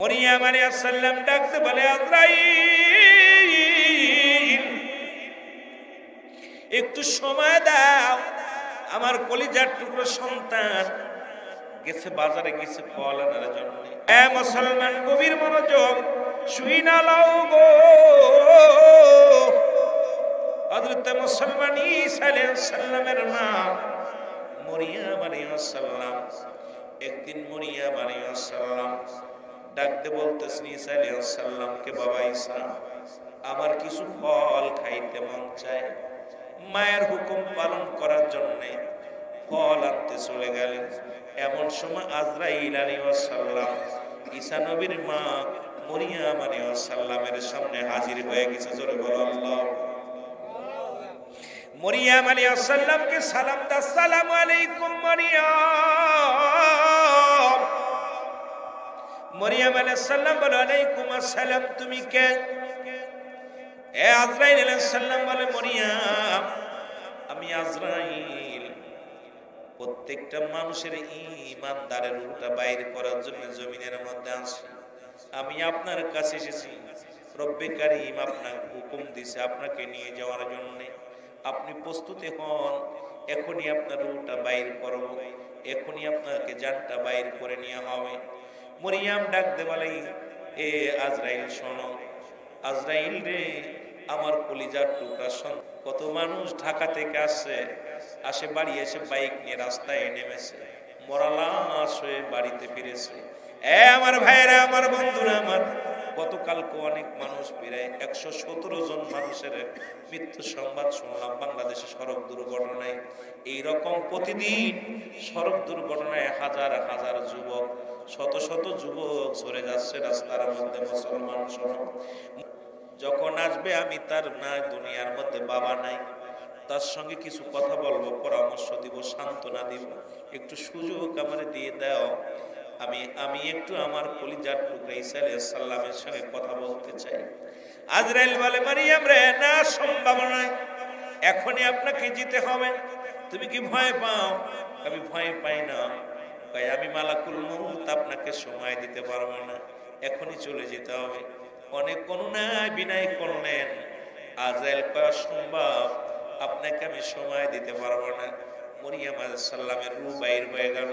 মরিয়ম আলাইহিস সালাম ডাকতে বলে, আজরাইল একটু সময় দাও, আমার কলিজার টুকরো সন্তান গেছে বাজারে, গেছে ফল আনার জন্য। এ মুসলমান গভীর মনোযোগ, শুই না লাও গো। হযরত মুসলমান ঈসা আলাইহিস সালামের মা মরিয়ম আলাইহিস সালাম, একদিন মরিয়ম আলাইহিস সালাম ডাকতে বলতেছেন ঈসা আলাইহিস সালামকে, বাবা ঈসা, আমার কিছু ফল খাইতে মন চায়। মায়ের হুকুম পালন করার জন্য ফল আনতে চলে গেলেন। এমন সময় আজরাইল আলাইহিস সালাম ঈসা নবীর মা মরিয়ম আলাইহিস সালামের সামনে হাজির হয়ে গেছে। জোরে বলো আল্লাহ। মরিয়ম আলাইহিস সালামকে সালাম দা, আসসালামু আলাইকুম মরিয়ম। মরিয়ম আলাইহিস সালাম বলে, আলাইকুম আসসালাম, তুমি কে? এ আজরাইল আলাইহিস সালাম বলে, মরিয়ম আমি আজরাইল, প্রত্যেকটা মানুষের ঈমানদারের রূহটা বাইর করার জন্য জমিনের মধ্যে আসি। আমি আপনার কাছে এসেছি, রব্বে কারীম আপনার হুকুম দিয়েছে আপনাকে নিয়ে যাওয়ার জন্য। আপনি প্রস্তুতি হন, এখনই আপনার রূহটা বাইর করব, এখনই আপনাকে জানটা বাইর করে নিয়ে হবে। মরিয়ম ডাকতে বলে, এ আজরাইল শোনো, আজরাইল রে, আমার কলিজার টুকরা শোন। কত মানুষ ঢাকা থেকে আসে বাড়ি এসে বাইক নিয়ে রাস্তায় নেমেছে, মরা লাশ হয়ে বাড়িতে ফিরেছে। এ আমার ভাইরা, আমার বন্ধুরা, আমার গতকালকে অনেক মানুষ, প্রায় 117 জন মানুষের মৃত্যু সংবাদ শুনলাম বাংলাদেশে সড়ক দুর্ঘটনায়। এইরকম প্রতিদিন সড়ক দুর্ঘটনায় হাজার হাজার যুবক, শত শত যুবক ঝরে যাচ্ছে রাস্তার মধ্যে। মুসলমান শোনো, যখন আসবে আমি তার নাই দুনিয়ার মধ্যে বাবা নাই, তার সঙ্গে কিছু কথা বলবো, পরামর্শ দিব, সান্ত্বনা দিব, একটু সুযোগ আমার দিয়ে দাও। আমি একটু আমার কলিজার টুকরা ঈসা আলাইহিস সালামের সঙ্গে কথা বলতে চাই। আজরাইল বলে, মারিয়াম রে, না, সম্ভব নয়, এখনই আপনাকে যেতে হবে। তুমি কি ভয় পাও? আমি ভয় পাই না, আমি মালাকুল মউত, আপনাকে সময় দিতে পারবো না, এখনই চলে যেতে হবে। অনেক করুণায় বিনয় করলেন। আজরাইল কয়, সম্ভব, আপনাকে আমি সময় দিতে পারবো না। মরিয়ম আলাইহিস সালামের রূহ বাইর হয়ে গেল।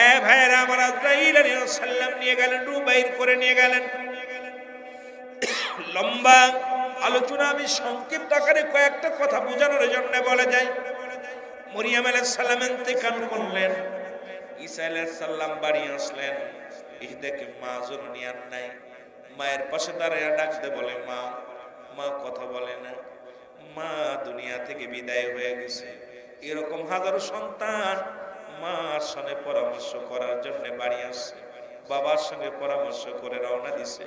এ ভাইরা আমার, আজরাইল আলাইহিস সালাম নিয়ে গেলেন, রূহ বাইর করে নিয়ে গেলেন। লম্বা আলোচনা আমি সংক্ষিপ্ত আকারে কয়েকটা কথা বোঝানোর জন্য বলে যাই। মরিয়ম আলাইহিস সালাম ইন্তেকাল করলেন, ঈসা আলাইহিস সালাম বাড়ি আসলেন। এই দেখে মা জননী আর নাই। মায়ের পাশে দাঁড়ায় ডাকতে বলে, মা, মা কথা বলে না, মা দুনিয়া থেকে বিদায় হয়ে গেছে। এরকম হাজারো সন্তান মার সঙ্গে পরামর্শ করার জন্য বাড়ি আসছে, বাবার সঙ্গে পরামর্শ করে রওনা দিছে,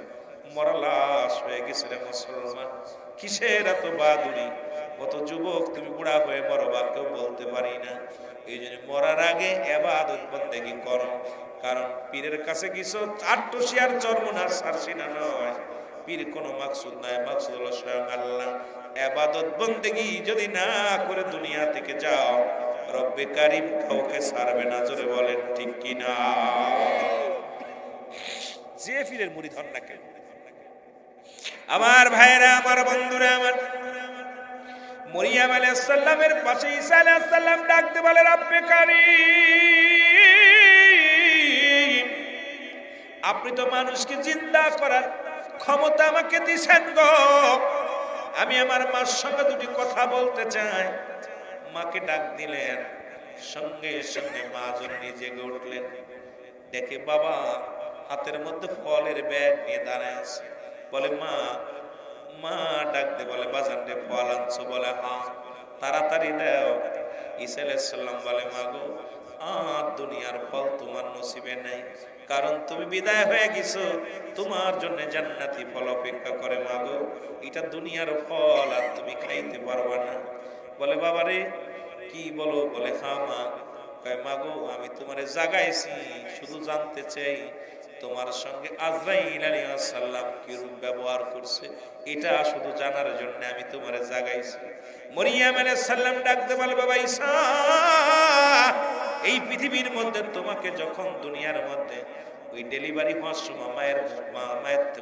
মরা লাশ হয়ে গেছে। রে মুসলমান, কিসের এত বাদুরি? কত যুবক তুমি বুড়া হয়ে মরবা, কেউ বলতে পারি না। এই জন্য মরার আগে ইবাদত বন্দেগী করো, কারণ পীরের কাছে কিছু আট্টসি আর চর্মনা সারসি না নয়। পীর কোনো মাকসুদ নাই, মাকসুদ হলো স্বয়ং আল্লাহ। ইবাদত বন্দেগী যদি না করে দুনিয়া থেকে যাও, রব্বে কারীম কাউকে ছাড়বে না। জোরে বলেন ঠিক কি না? যে পীরের মুরিদ হন না কেন। আমার ভাইরা, আমার বন্ধুরা, আমার মরিয়ম আলাইহিস সালামের পাশে ঈসা আলাইহিস সালাম ডাকতে বলে, রব্বে কারীম, আপনি তো মানুষকে জিন্দা করার ক্ষমতা আমাকে দিয়েছেন গো। আমি আমার মার সঙ্গে দুটি কথা বলতে চাই। মাকে ডাক দিলেন, সঙ্গে সঙ্গে মা জননী জেগে উঠলেন। দেখে বাবা হাতের মধ্যে ফলের ব্যাগ নিয়ে দাঁড়ায় আছে। বলে, মা, মা ডাকতে বলে, বাজান রে, ফল আনছো? বলে, হ্যাঁ। তাড়াতাড়ি দাও। ঈসা আলাইহিস সালাম বলে, মা গো, আর দুনিয়ার ফল তোমার নসিবে নাই, কারণ তুমি বিদায় হয়ে গেছো, তোমার জন্য জান্নাতি ফল অপেক্ষা করে। মা গো, এটা দুনিয়ার ফল, আর তুমি খাইতে পারবা না। বলে, বাবা রে, কি বলো? বলে, হ্যাঁ মা। কয়, মা গো, আমি তোমারে জাগাইছি, শুধু জানতে চাই তোমার সঙ্গে আজরাইল আলাইহিস সালাম কি রূপ ব্যবহার করছে, এটা শুধু জানার জন্য আমি তোমারে জাগাইছি। মরিয়ম আলাইহিস সালাম ডাকতে বলে, বাবা ঈসা, এই পৃথিবীর মধ্যে তোমাকে যখন দুনিয়ার মধ্যে ওই ডেলিভারি হওয়ার সময় মায়ের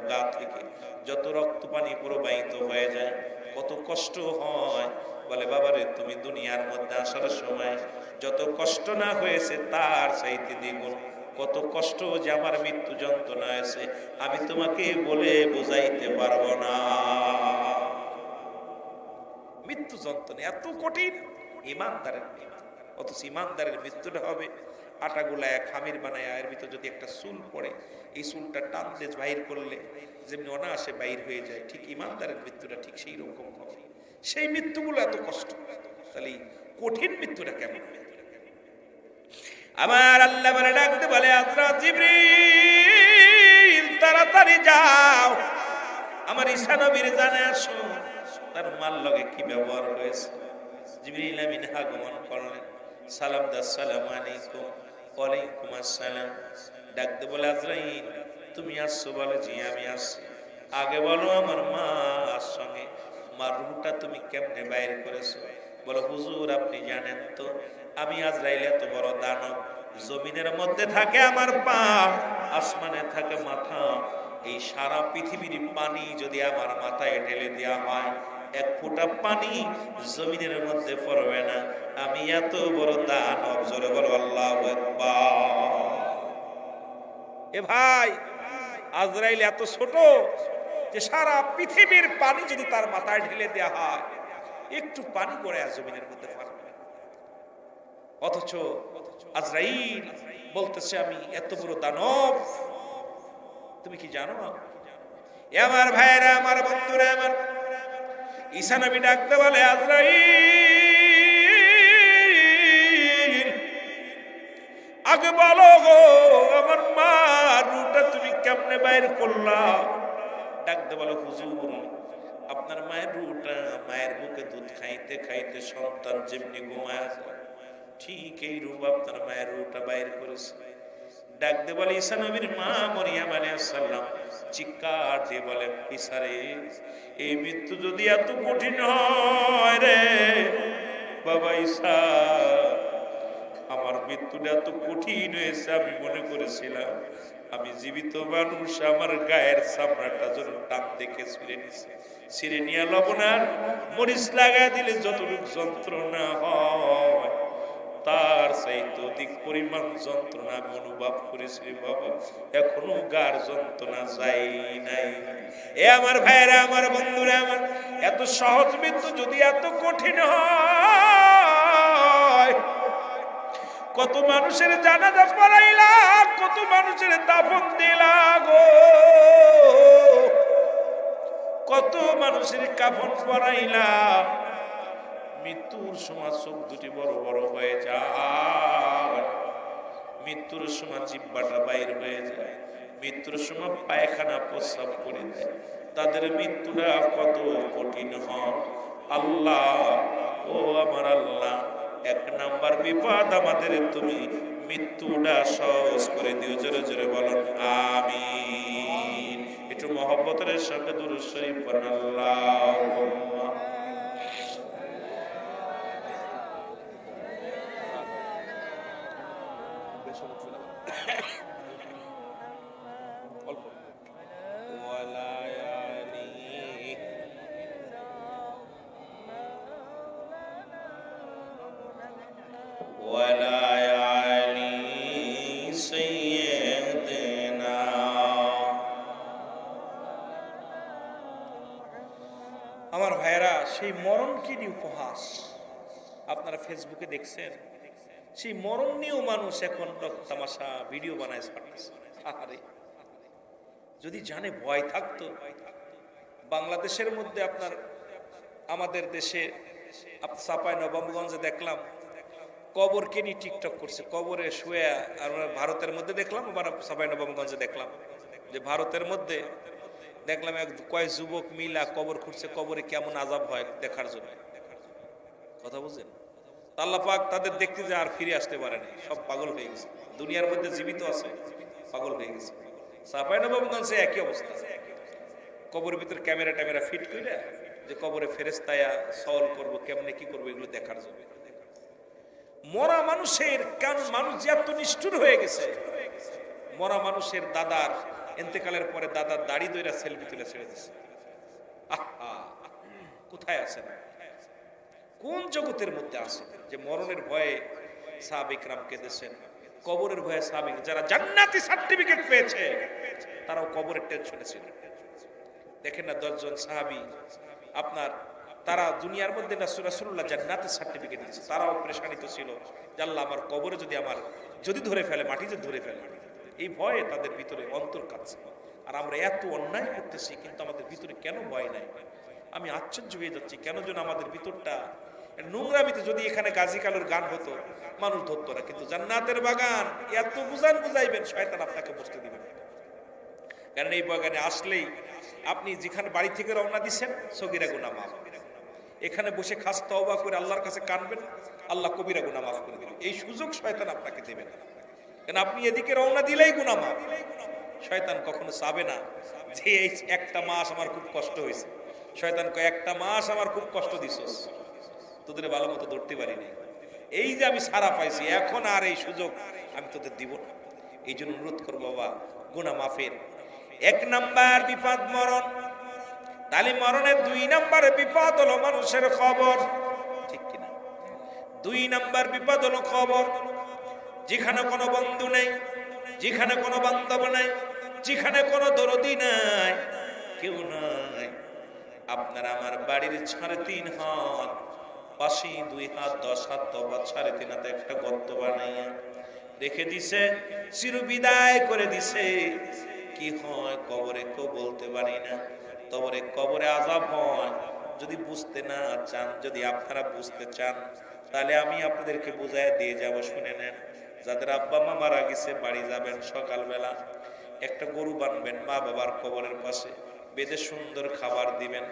গা থেকে যত রক্ত পানি প্রবাহিত হয়ে যায়, কত কষ্ট হয়। বলে বাবারে তুমি দুনিয়ার মধ্যে আসার সময় যত কষ্ট না হয়েছে তার চাইতে দ্বিগুণ কত কষ্ট যে আমার মৃত্যু যন্ত্রণা হয়েছে, আমি তোমাকে বলে বোঝাইতে পারবো না। মৃত্যু যন্ত্রণা এত কঠিন, ইমানদারের মৃত্যু। অথচ ইমানদারের মৃত্যুটা হবে আটা গুলায় খামির বানায়, এর ভিতর যদি একটা চুল পড়ে, এই চুলটা টান দিয়ে বাহির করলে যেমনি অনায়াসে বাহির হয়ে যায়, ঠিক ইমানদারের মৃত্যুটা ঠিক সেই রকম হবে। সেই মৃত্যুগুলো এত কষ্ট, তাহলে কঠিন মৃত্যুটা কেমন? আমার আল্লাহ বলে ডাকতে বলে হযরত জিবরিল তাড়াতাড়ি যাও, আমার ঈসা নবীর জানে আসো তার মাল লগে কি ব্যবহার হয়েছে। জিবরিল আমিন আগমন করলেন, সালাম দা, আসসালামু আলাইকুম। ওয়ালাইকুম আসসালাম। ডাকতে বলে আজরাইল তুমি আসছো? বলে জি আমি আসছি। আগে বলো আমার মার সঙ্গে মার রূহটা তুমি কেমনে বাইর করেছো? বলো হুজুর আপনি জানেন তো আমি আজরাইল এত বড় দানব, জমিনের মধ্যে থাকে আমার পা, আসমানে থাকে মাথা। এই সারা পৃথিবীর পানি যদি আমার মাথায় ঢেলে দেওয়া হয়, এক ফোঁটা পানি জমিনের মধ্যে পড়বে না। আমি এত বড় দানব। জোরে বলো আল্লাহু আকবার। এ ভাই, আজরাইল এত ছোট যে সারা পৃথিবীর পানি যদি তার মাথায় ঢেলে দেওয়া হয়, একটু পানি করে জমিনের মধ্যে পড়বে না। অথচ আজরাইল বলতেছে আমি এত বড় দানব। তুমি কি জানো? আমার ভাইরা, আমার বন্ধুরা, আমার ঈসা নবী ডাকতে বলে আজরাইল আগে বলো গো আমার মার রূহটা তুমি কেমনে বাইর করলা? ডাকতে বলো হুজুর আপনার মায়ের রূহটা মায়ের বুকে দুধ খাইতে খাইতে সন্তান যেমনি ঘুমায় আছে, ঠিক এই রূপ আপনার মায়ের রূহটা বাইর করেছে। ডাকতে বলে ঈসা নবীর মা মরিয়ম আলাইহিস সালাম চিৎকার দিয়ে বলে ঈসা রে, এই মৃত্যু যদি এত কঠিন হয় রে বাবা ঈসা, আমার মৃত্যুটা এত কঠিন হয়েছে আমি মনে করেছিলাম আমি জীবিত মানুষ, আমার গায়ের চামড়াটা যেন টান দেখে ছিঁড়ে নিছে, ছিঁড়ে নিয়ে লবণ আর মরিচ লাগাই দিলে যতটুকু যন্ত্রণা হয় তার চাইতে অধিক পরিমাণ যন্ত্রণা আমি অনুভব করেছি বাবা, এখনো গার যন্ত্রণা যাই নাই। এ আমার ভাইরা, আমার বন্ধুরা, আমার এত সহজ মৃত্যু যদি এত কঠিন হয়, কত মানুষের জানাজা পড়াইলা, কত মানুষের দাফন দিলা গো, কত মানুষের কাফন পড়াইলা। মৃত্যুর সময় চোখ দুটি বড় বড় হয়ে যায়, মৃত্যুর সময় জিহ্বাটা বাইর হয়ে যায়, মৃত্যুর সময় পায়খানা প্রস্রাব করে দেয়। তাদের মৃত্যুটা কত কঠিন হয়। আল্লাহ, ও আমার আল্লাহ, এক নাম্বার বিপদ আমাদের তুমি মৃত্যুটা সহজ করে দিও। জোরে জোরে বলুন আমিন। একটু মহব্বতের সঙ্গে দুরূদ শরীফ পড়ুন আল্লাহুম্মা। আমার ভাইয়েরা, সেই মরণ কি উপহাস আপনারা ফেসবুকে দেখছেন? সেই মরণ নিয়েও মানুষ এখন তামাশা ভিডিও বানায় ছাড়তেছে। আরে যদি জানে ভয় থাকতো। বাংলাদেশের মধ্যে আপনার আমাদের দেশে চাঁপাই নবাবগঞ্জে দেখলাম কবরকে নিয়ে টিকটক করছে, কবরে শুয়ে। আর ভারতের মধ্যে দেখলাম, আবার চাঁপাই নবাবগঞ্জে দেখলাম যে ভারতের মধ্যে দেখলাম কয়েক যুবক মিলা কবর খুঁড়ছে, কবরে কেমন আযাব হয় দেখার জন্য। কথা বুঝেন? আল্লাহ পাক তাদের দেখতে যে আর ফিরে আসতে পারে না, সব পাগল হয়ে গেছে। দুনিয়ার মধ্যে জীবিত আছে, পাগল হয়ে গেছে। চাঁপাই নবাবগঞ্জে একই অবস্থা, কবরের ভিতর ক্যামেরা ট্যামেরা ফিট করে যে কবরে ফেরেশতায়া সওয়াল করবো কেমনে কি করবো এগুলো দেখার জন্য। মরা মানুষের কেন মানুষ যে এত নিষ্ঠুর হয়ে গেছে, মরা মানুষের দাদার ইন্তেকালের পরে দাদার দাড়ি দইরা সেলফি তুলে ছেড়ে দিচ্ছে। আহা, কোথায় আছেন? কোন জগতের মধ্যে আছেন যে মরণের ভয়ে সাহাবা ইকরাম কেঁদেছেন, কবরের ভয়ে সাহাবা যারা জান্নাতি সার্টিফিকেট পেয়েছে তারাও কবরের টেনশনে ছিল। দেখেন না 10 জন সাহাবী আপনার তারা দুনিয়ার মধ্যে রাসূলুল্লাহ জান্নাতের সার্টিফিকেট দিয়েছে, তারাও পরেশানিত ছিল যে আল্লাহ আমার কবরে যদি ধরে ফেলে, মাটি যদি ধরে ফেলে, এই ভয়ে তাদের ভিতরে অন্তর কাঁপছে। আর আমরা এত অন্যায় করতেছি কিন্তু আমাদের ভিতরে কেন ভয় নাই? আমি আশ্চর্য হয়ে যাচ্ছি কেন যেন আমাদের ভিতরটা নোংরামিতে। যদি এখানে গাজী কালুর গান হতো মানুষ ধরতো না, কিন্তু জান্নাতের বাগান এত বুঝাইবেন শয়তান আপনাকে বসতে দিবেন। কারণ এই বাগানে আসলেই আপনি যেখানে বাড়ি থেকে রওনা দিচ্ছেন সগীরা গুনাহ মাফ, এখানে বসে খাস তওবা করে আল্লাহর কাছে কানবেন, আল্লাহ কবিরা গুনাহ মাফ করে দিবেন। এই সুযোগ শয়তান আপনাকে দেবে না, কারণ আপনি এদিকে রওনা দিলেই গুনাহ মাফ। শয়তান কখনো চাবে না যে এই একটা মাস আমার খুব কষ্ট হয়েছে। শয়তান কয় একটা মাস আমার খুব কষ্ট দিছস, তোদের ভালো মতো ধরতে পারিনি, এই যে আমি সারা পাইছি এখন আর এই সুযোগ আমি তোদের দিব না। এই জন্য অনুরোধ করবো বাবা, গুনাহ মাফের 1 নাম্বার বিপদ মরণ। তাহলে মরণের 2 নাম্বারে বিপদ হলো মানুষের খবর, ঠিক কিনা? 2 নাম্বার বিপদ হলো খবর। যেখানে কোনো বন্ধু নেই, যেখানে কোনো বান্ধব নাই, যেখানে কোনো দরদি নাই, কেউ নাই, আপনার আমার বাড়ির 3.5 হাত পাশে 2 হাত 10 হাত তফাৎ 3.5 হাতে একটা গর্ত বানাইয়া রেখে দিছে, চির বিদায় করে দিছে। কি হয় কবরে কেউ বলতে পারি না। তবে কবরে আযাব হয়। যদি বুঝতে না চান, যদি আপনারা বুঝতে চান, তাহলে আমি আপনাদেরকে বুঝায় দিয়ে যাব, শুনে নেন। যাদের আব্বা মা মারা গেছে বাড়ি যাবেন, সকালবেলা একটা গরু বানবেন মা বাবার কবরের পাশে, বেঁধে সুন্দর খাবার দিবেন,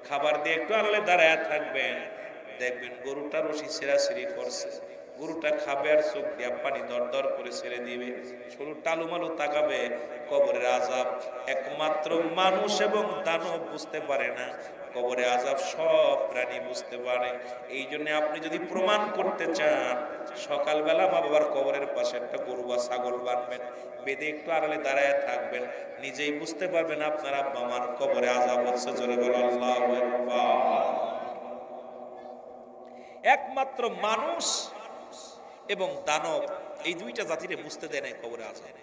খাবার দিয়ে একটু আড়ালে দাঁড়ায় থাকবেন, দেখবেন গরুটা রশি ছেঁড়াছিঁড়ি করছে, গরুটা খাবে আর চোখ দিয়া পানি দর দর করে ছেড়ে দিবে, সরু টালুমালু তাকাবে। কবরের আযাব একমাত্র মানুষ এবং দানব বুঝতে পারে না, কবরে আযাব সব প্রাণী বুঝতে পারে। এই জন্য আপনি যদি প্রমাণ করতে চান, সকালবেলা মা বাবার কবরের পাশে একটা গরু বা ছাগল বানবেন, বেঁধে একটু আড়ালে দাঁড়ায় থাকবেন, নিজেই বুঝতে পারবেন আপনার আব্বা মার কবরে আযাব হচ্ছে। জোরে বলো আল্লাহু আকবার। একমাত্র মানুষ এবং দানব এই 2টা জাতিরে বুঝতে দেয় না কবরে আযাব।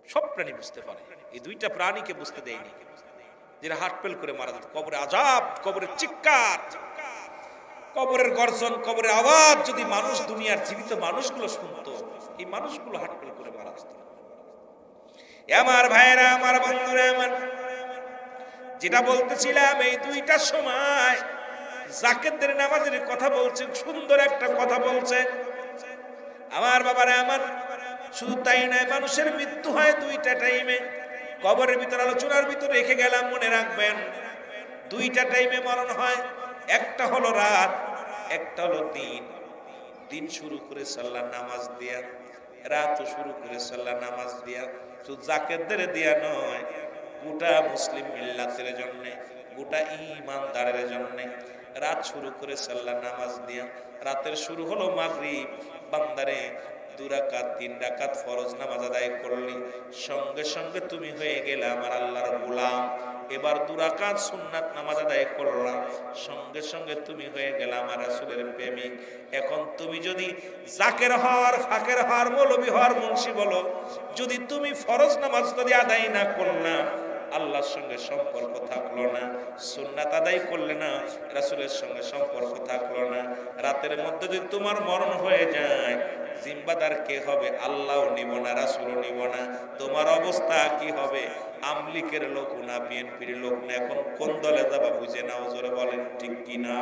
সব প্রাণী বুঝতে পারে, এই 2টা প্রাণীকে বুঝতে দেয়নি, যারা হাটপেল করে মারা যেত। কবরে আযাব, কবরের চিৎকার, কবরের গর্জন, কবরের আওয়াজ যদি মানুষ, দুনিয়ার জীবিত মানুষগুলো শুনতো, এই মানুষগুলো হাটপেল করে মারা যেত। আমার ভাইয়েরা, আমার বন্ধুরা, আমার যেটা বলতেছিলাম, এই 2টার সময় জাকাতের নামাজের কথা বলছে, সুন্দর একটা কথা বলছে। আমার বাবারা আমার, শুধু তাই নয়, মানুষের মৃত্যু হয় 2টা টাইমে। কবরের ভিতরে আলোচনার ভিতরে রেখে গেলাম, মনে রাখবেন 2টা টাইমে মরণ হয়। একটা হলো রাত, একটা হলো দিন। দিন শুরু করে সাল্লাহ নামাজ দিয়া, রাতও শুরু করে সাল্লাহ নামাজ দিয়া। শুধু জাকাতদের দিয়া নয়, গোটা মুসলিম মিল্লাতের জন্য, গোটা ঈমানদারের জন্য রাত শুরু করে সাল্লাহ নামাজ দিয়া। রাতের শুরু হলো মাগরিব। বান্দারে 2 রাকাত 3 রাকাত ফরজ নামাজ আদায় করলি, সঙ্গে সঙ্গে তুমি হয়ে গেলে আমার আল্লাহর গোলাম। এবার 2 রাকাত সুন্নাত নামাজ আদায় করলাম, সঙ্গে সঙ্গে তুমি হয়ে গেলে আমার রাসূলের প্রেমিক। এখন তুমি যদি জাকের হওয়ার, ফাকের হওয়ার, মৌলবী হওয়ার, মুন্সি বলো, যদি তুমি ফরজ নামাজ যদি আদায় না করলা, আল্লাহর সঙ্গে সম্পর্ক থাকলো না। সুন্নাত আদায় করলে না, রাসূলের সঙ্গে সম্পর্ক থাকলো না। রাতের মধ্যে যদি তোমার মরণ হয়ে যায়, জিম্মাদার কে হবে? আল্লাহও নিব না, রাসূলও নিব না। তোমার অবস্থা কি হবে? আমলিকের লোক না, বিএনপির লোক না। এখন কোন দলে যাবা বুঝে নাও, জোরে বলেন ঠিক কিনা?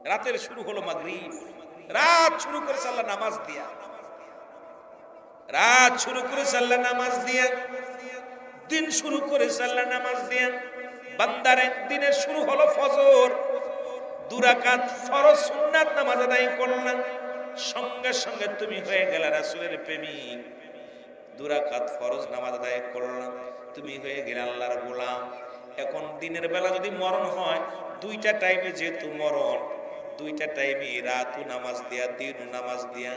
রাতের শুরু হলো মাগরিব, রাত শুরু করে সাল্লাহ নামাজ দিয়া, রাত শুরু করে সাল্লাহ নামাজ দিয়া, দিন শুরু করে সাল্লাহ নামাজ দিয়া। বান্দার দিনের শুরু হলো ফজর, 2 রাকাত ফরজ সুন্নাত নামাজ আদায় করলাম, সঙ্গে সঙ্গে তুমি হয়ে গেলে রাসূলের প্রেমিক। 2 রাকাত ফরজ নামাজ আদায় করলাম, তুমি হয়ে গেলে আল্লাহর গোলাম। এখন দিনের বেলা যদি মরণ হয়, 2টা টাইমে যেহেতু মরণ, 2টা টাইমে রাতও নামাজ দিয়া, দিনও নামাজ দিয়া,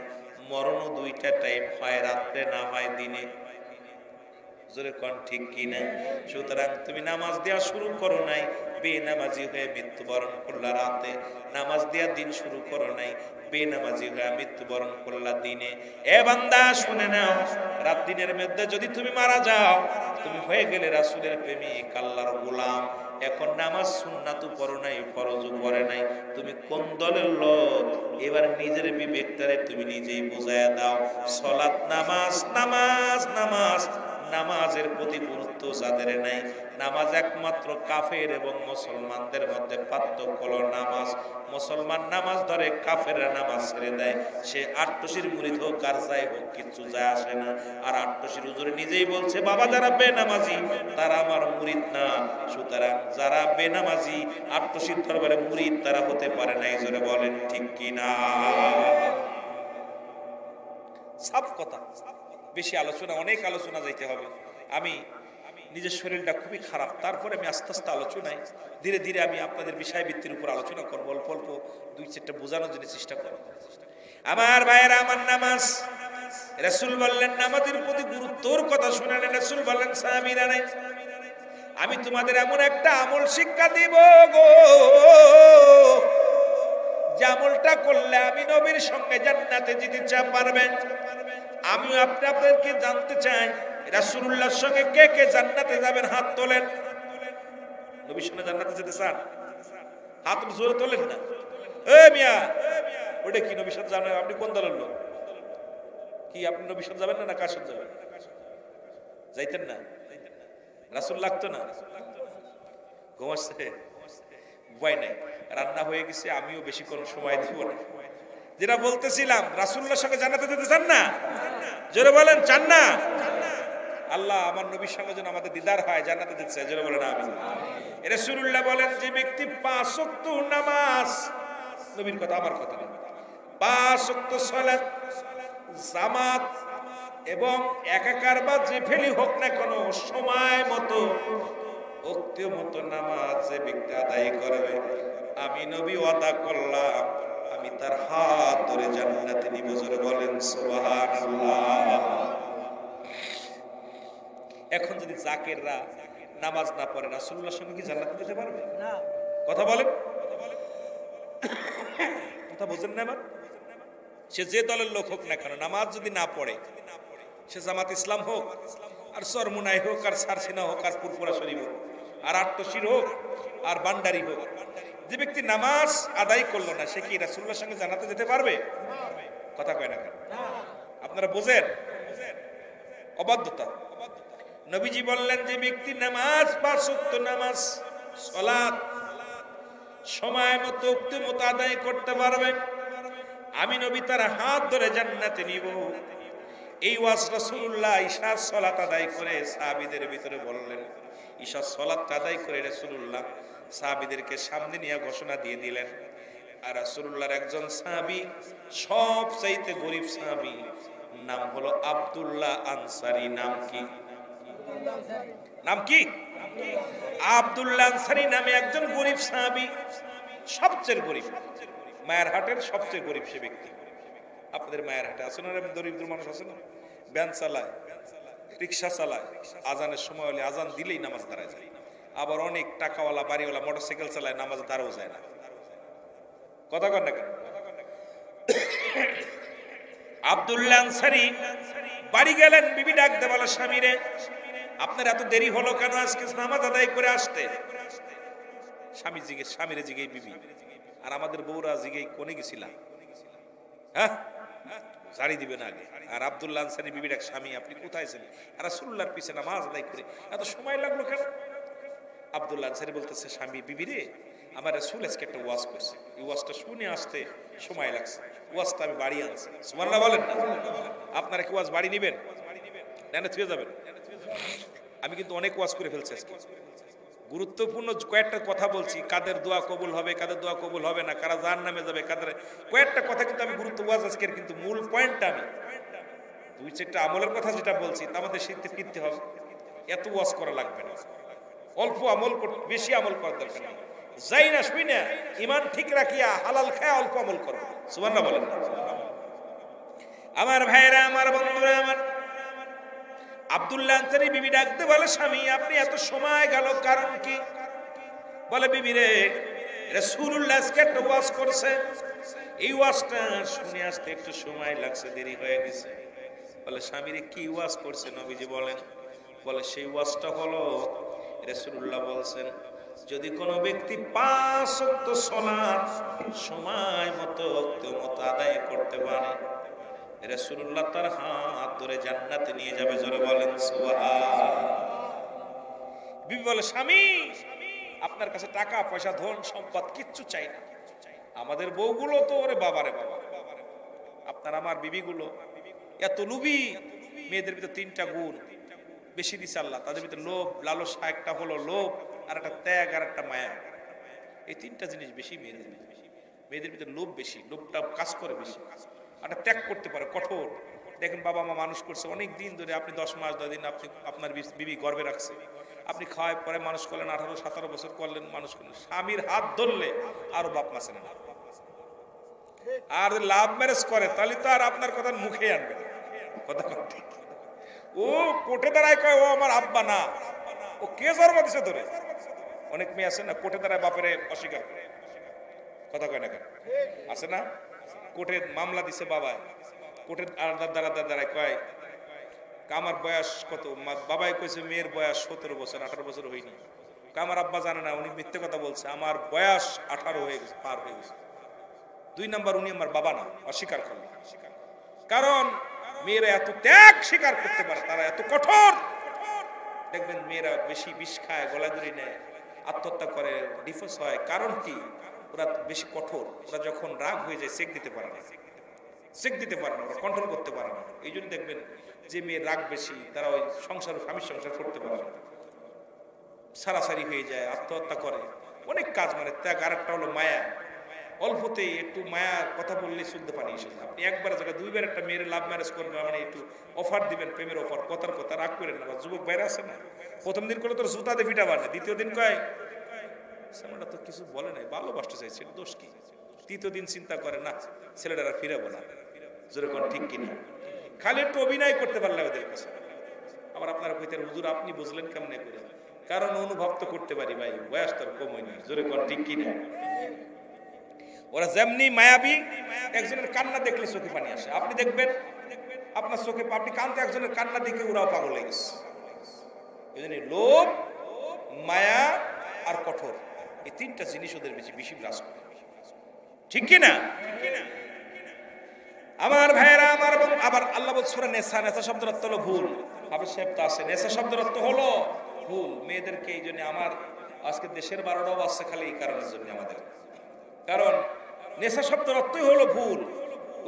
মরণও দুইটা টাইম, হয় রাত্রে না হয় দিনে। জোরে কোন ঠিক কিনা? সুতরাং তুমি নামাজ দেওয়া শুরু করো নাই, বেনামাজি হয়ে মৃত্যুবরণ করলা রাতে। নামাজ দেওয়া দিন শুরু করো নাই, বেনামাজি হয়ে মৃত্যুবরণ করলা দিনে। এ বান্দা শুনে নাও, রাত দিনের মধ্যে যদি তুমি মারা যাও, তুমি হয়ে গেলে রাসূলের প্রেমিক, আল্লাহর গোলাম। এখন নামাজ সুন্নাতও পড়ো নাই, ফরজও পড়ে নাই, তুমি কোন দলের লোক? এবার নিজের বিবেকটারে তুমি নিজেই বুঝায়া দাও। সালাত, নামাজ, নামাজ, নামাজ, নামাজের প্রতি গুরুত্ব যাদের নাই, নামাজ একমাত্র কাফের এবং মুসলমানদের মধ্যে পার্থক্য হলো নামাজ। মুসলমান নামাজ ধরে, কাফেররা নামাজ ছেড়ে দেয়। সে আট্টশির মুরিদ হোক আর যাই হোক, কিচ্ছু যায় আসে না। আর আট্টশির হুজুরে নিজেই বলছে, বাবা যারা বেনামাজি তারা আমার মুরিদ না। সুতরাং যারা বেনামাজি আট্টশির দরবারে মুরিদ তারা হতে পারে না। এই জন্য বলেন ঠিক কিনা? সব কথা বেশি আলোচনা, অনেক আলোচনা যাইতে হবে। আমি নিজের শরীরটা খুবই খারাপ, তারপরে আমি আস্তে আস্তে আলোচনায় ধীরে ধীরে আমি আপনাদের বিষয় ভিত্তির উপর আলোচনা করবো। অল্প অল্প দুই চারটা বোঝানোর জন্য চেষ্টা করব। আমার ভাইয়েরা, আমার নামাজ, রাসূল বললেন নামাজের প্রতি গুরুত্বর কথা শুনেন। রাসূল বললেন, সাহাবীরা নাই, আমি তোমাদের এমন একটা আমল শিক্ষা দিব গো, যে আমলটা করলে আমি নবীর সঙ্গে জান্নাতে যেতে পারবেন। আমি আপনাদেরকে জানতে চাই, রাসূলুল্লাহর সঙ্গে কে কে জান্নাতে যাবেন? হাত তোলেন। নবীর সঙ্গে জান্নাতে যেতে চান? হাত জোরে তোলেন না। এ মিয়া, ওটা কি নবীর সাথে যাবেন? আপনি কোন দলের লোক? কি আপনি নবীর সাথে যাবেন না কার সাথে যাবেন? যাইতেন না? রাসূল লাগতো না? ঘুমাচ্ছে? ভয় নাই, রান্না হয়ে গেছে, আমিও বেশি কোনো সময় দিব না। যেটা বলতেছিলাম, রাসূলুল্লাহর সঙ্গে জান্নাতে যেতে চান না? জোরে বলেন, চান না? আল্লাহ আমার নবীর সঙ্গে যেন আমাদের দিদার হয়, জান্নাতে যেতে চাই। জোরে বলেন আমিন। রাসূলুল্লাহ বলেন, যে ব্যক্তি 5 ওয়াক্ত নামাজ, নবীর কথা আমার কথা না, 5 ওয়াক্ত সালাত জামাত এবং একাকার বা যে ফেলি হোক না কোনো, সময় মতো ওক্তীয় মতো নামাজ যে ব্যক্তি আদায় করবে, আমি নবী ওয়াদা করলাম আমি তার হাত ধরে জান্নাতে নিব। জোরে বলেন সুবহানাল্লাহ। এখন যদি জাকেররা নামাজ না পড়ে, রাসূলুল্লাহর সঙ্গে কি জান্নাতে যেতে পারবে? না। কথা বলেন, কথা বুঝেন না? সে যে দলের লোক হোক না কেন, নামাজ যদি না পড়ে, সে জামাত ইসলাম হোক, আর চরমুনাই হোক, আর সারসিনা হোক, আর পুরপুরা শরীফ হোক, আর আট্টশির হোক, আর বান্ডারি হোক, যে ব্যক্তি নামাজ আদায় করলো না, সে কি রাসূলুল্লাহর সঙ্গে জান্নাতে যেতে পারবে? কথা কয় না কেন? আপনারা বোঝেন? অবাধ্যতা। নবীজি বললেন, যে ব্যক্তি নামাজ, 5 ওয়াক্ত নামাজ সালাত সময় মতো ওক্ত মতো আদায় করতে পারবে, আমি নবী তার হাত ধরে জান্নাতে নিব। এই ওয়াজ রাসূলুল্লাহ ইশার সালাত আদায় করে সাহাবীদের ভিতরে বললেন। ইশার সালাত আদায় করে রাসূলুল্লাহ সাহাবীদেরকে সামনে নিয়ে ঘোষণা দিয়ে দিলেন। আর রাসূলুল্লাহর একজন সাহাবী, সবচাইতে গরীব সাহাবী, নাম হলো আব্দুল্লাহ আনসারী। নাম কি? নাম কি? আব্দুল্লাহ আনসারী নামে একজন গরীব সাহাবী, সবচেয়ে গরীব, মায়ের হাটের সবচেয়ে গরীব সে ব্যক্তি। আপনাদের মায়ের হাটে আছে না দরিদ্র মানুষ? আছে না? ভ্যান চালায়, রিক্সা চালায়, আজানের সময় হলে আজান দিলেই নামাজ দাঁড়ায় যায়। আবার অনেক টাকাওয়ালা বাড়িওয়ালা মোটরসাইকেল চালায়, নামাজ দাঁড়াও যায় না। কথা কন না কেন? আব্দুল্লাহ আনসারী বাড়ি গেলেন, বিবি ডাক দে বলে, স্বামীরে আপনার এত দেরি হলো কেন আজকে নামাজ আদায় করে আসতে? স্বামীরে জিগে বিবি, আর আমাদের বউরা জিগে কোনে গেছিলাম, হ্যাঁ জারি দিবে না আগে। আর আব্দুল্লাহ আনসারী বিবি ডাক, স্বামী আপনি কোথায় ছিলেন? আর রাসূলুল্লাহর পিছে নামাজ আদায় করে এত সময় লাগলো কেন? আব্দুল্লাহ আনসারী বলতেছে, স্বামী বিবি রে, আমার রাসূল আজকে একটা ওয়াজ করছে, এই ওয়াজটা শুনে আসতে সময় লাগছে, ওয়াজটা আমি বাড়ি আনছি। সুবহানাল্লাহ বলেন না? আপনারা কি ওয়াজ বাড়ি নেবেন? না থুয়ে যাবেন? আমি কিন্তু অনেক ওয়াজ করে ফেলছি আজকে, গুরুত্বপূর্ণ কয়েকটা কথা বলছি, কাদের দোয়া কবুল হবে, কাদের দোয়া কবুল হবে না, কারা জাহান্নামে যাবে, কাদের কয়েকটা কথা কিন্তু আমি গুরুত্ব ওয়াজ আজকের, কিন্তু মূল পয়েন্টটা আমি 2-4টা আমলের কথা যেটা বলছি তা আমাদের শিখতে ফিরতে হবে। এত ওয়াজ করা লাগবে না, অল্প আমল, বেশি আমল করার দরকার নেই। যাই না শুই না, ইমান ঠিক রাখিয়া হালাল খায় অল্প আমল করবো। সুবহানাল্লাহ বলেন। আমার ভাইরা, আমার বন্ধুরা, আমার আব্দুল্লাহ আনসারী বিবি ডাকতে বলে, স্বামী আপনি এত সময় গেল কারণ কি? বলে, বিবি রে, রাসূলুল্লাহ আজকে একটা ওয়াজ করছে, এই ওয়াজটা শুনে আসতে একটু সময় লাগছে, দেরি হয়ে গেছে। বলে, স্বামী রে কি ওয়াজ করছে নবীজি বলেন? বলে, সেই ওয়াজটা হলো রাসূলুল্লাহ বলছেন, যদি কোনো ব্যক্তি 5 ওয়াক্ত সালাত সময় মতো আদায় করতে পারে, রাসূলুল্লাহ তার হাত ধরে জান্নাতে নিয়ে যাবে। জোরে বলেন সুবহানাল্লাহ। বিবি বলে, স্বামী আপনার কাছে টাকা পয়সা ধন সম্পদ কিচ্ছু চাই না, আমাদের বউগুলো তো ওরে বাবারে বাবা, আপনার আমার বিবিগুলো এত লুবি, মেয়েদের ভিতরে 3টা গুণ বেশি দিছে আল্লাহ, তাদের ভিতরে লোভ, লালসা, একটা হলো লোভ, আর একটা ত্যাগ, আর একটা মায়া। এই 3টা জিনিস বেশি মেয়েদের ভিতরে লোভ বেশি, লোভটা কাজ করে বেশি, একটা ত্যাগ করতে পারে, কঠোর। দেখেন বাবা মা মানুষ করছে অনেক দিন ধরে, আপনি 10 মাস 10 দিন আপনি আপনার বিবি গর্বে রাখছে, আপনি খাওয়ায় পরে মানুষ করলেন, 18-17 বছর করলেন, মানুষ করলেন, স্বামীর হাত ধরলে আরো বাপ মাসে না। আর লাভ ম্যারেজ করে তাহলে তো আর আপনার কথা মুখে আনবে না, কথা কথা। ও কোর্টে দাঁড়ায় কয় ও আমার আব্বা না, ও কে জন্ম দিছে ধরে। অনেক মেয়ে আছে না কোর্টে দাঁড়ায় বাপের অস্বীকার করে, কথা কয় না কেন? আছে না, কোর্টে মামলা দিছে বাবা, কোর্টের দাঁড়ায় কয় আমার বয়স কত, বাবাই কইছে মেয়ের বয়স 17 বছর 18 বছর হয়নি, আমার আব্বা জানে না, উনি মিথ্যে কথা বলছে, আমার বয়স 18 হয়ে গেছে, পার হয়ে গেছে। 2 নাম্বার, উনি আমার বাবা না, অস্বীকার করলেন। কারণ মেয়েরা এত ত্যাগ স্বীকার করতে পারে, তারা এত কঠোর। দেখবেন মেয়েরা বেশি বিষ খায়, গলাদুরি নেয়, আত্মহত্যা করে, ডিভোর্স হয়। কারণ কি? ওরা বেশি কঠোর, ওরা যখন রাগ হয়ে যায় চেক দিতে পারে না, ওরা কন্ট্রোল করতে পারে না। এই জন্য দেখবেন যে মেয়ের রাগ বেশি, তারা ওই স্বামীর সংসার করতে পারে না, সারাসারি হয়ে যায়, আত্মহত্যা করে, অনেক কাজ মানে ত্যাগ। আর একটা হলো মায়া, অল্পতেই একটু মায়ার কথা বললে শুনতে পারি এসে, আপনি একবার জায়গায় 2বার একটা মেয়ের লাভ ম্যারেজ করবেন, মানে একটু অফার দিবেন, প্রেমের অফার, কথার কথা, রাগ করেন না। যুবক বাইরে আছে না, প্রথম দিন করলে তোর জুতাতে ফিটা বানে, দ্বিতীয় দিন কয় ছেলেটা তো কিছু বলে নাই, ভালোবাসতে চাইছে, দোষ কি? তৃতীয় দিন চিন্তা করে না ছেলেটারা ফিরাবো না। জোরে কোন ঠিক কিনা? খালি একটু অভিনয় করতে পারলে ওদের কাছে। আবার আপনারা কইতেন হুজুর আপনি বুঝলেন কেমনে করে? কারণ অনুভব তো করতে পারি ভাই, বয়স তোর কম হয়নি। জোরে কোন ঠিক কিনা? ওরা যেমনি মায়াবী, একজনের কান্না দেখলে চোখে পানি আসে। আপনি দেখবেন আপনার চোখে, আপনি কানতে একজনের কান্না দেখে ওরাও পাগল হয়ে গেছে। এই জন্য লোভ, মায়া আর কঠোর, এই 3টা জিনিস ওদের বেশি বিরাজ করে, ঠিক কিনা? আমার ভাইয়েরা, আমার আবার আল্লাহ বলছে সূরা নেসা, নেসা শব্দের অর্থ হলো ভুল। হাফেজ সাহেব তো আছে, নেসা শব্দের অর্থ হলো ভুল। মেয়েদেরকে এই জন্য আমার আজকে দেশের 12টাও আসছে খালি এই কারণের জন্য আমাদের, কারণ নেশা শব্দের অর্থই হলো ভুল।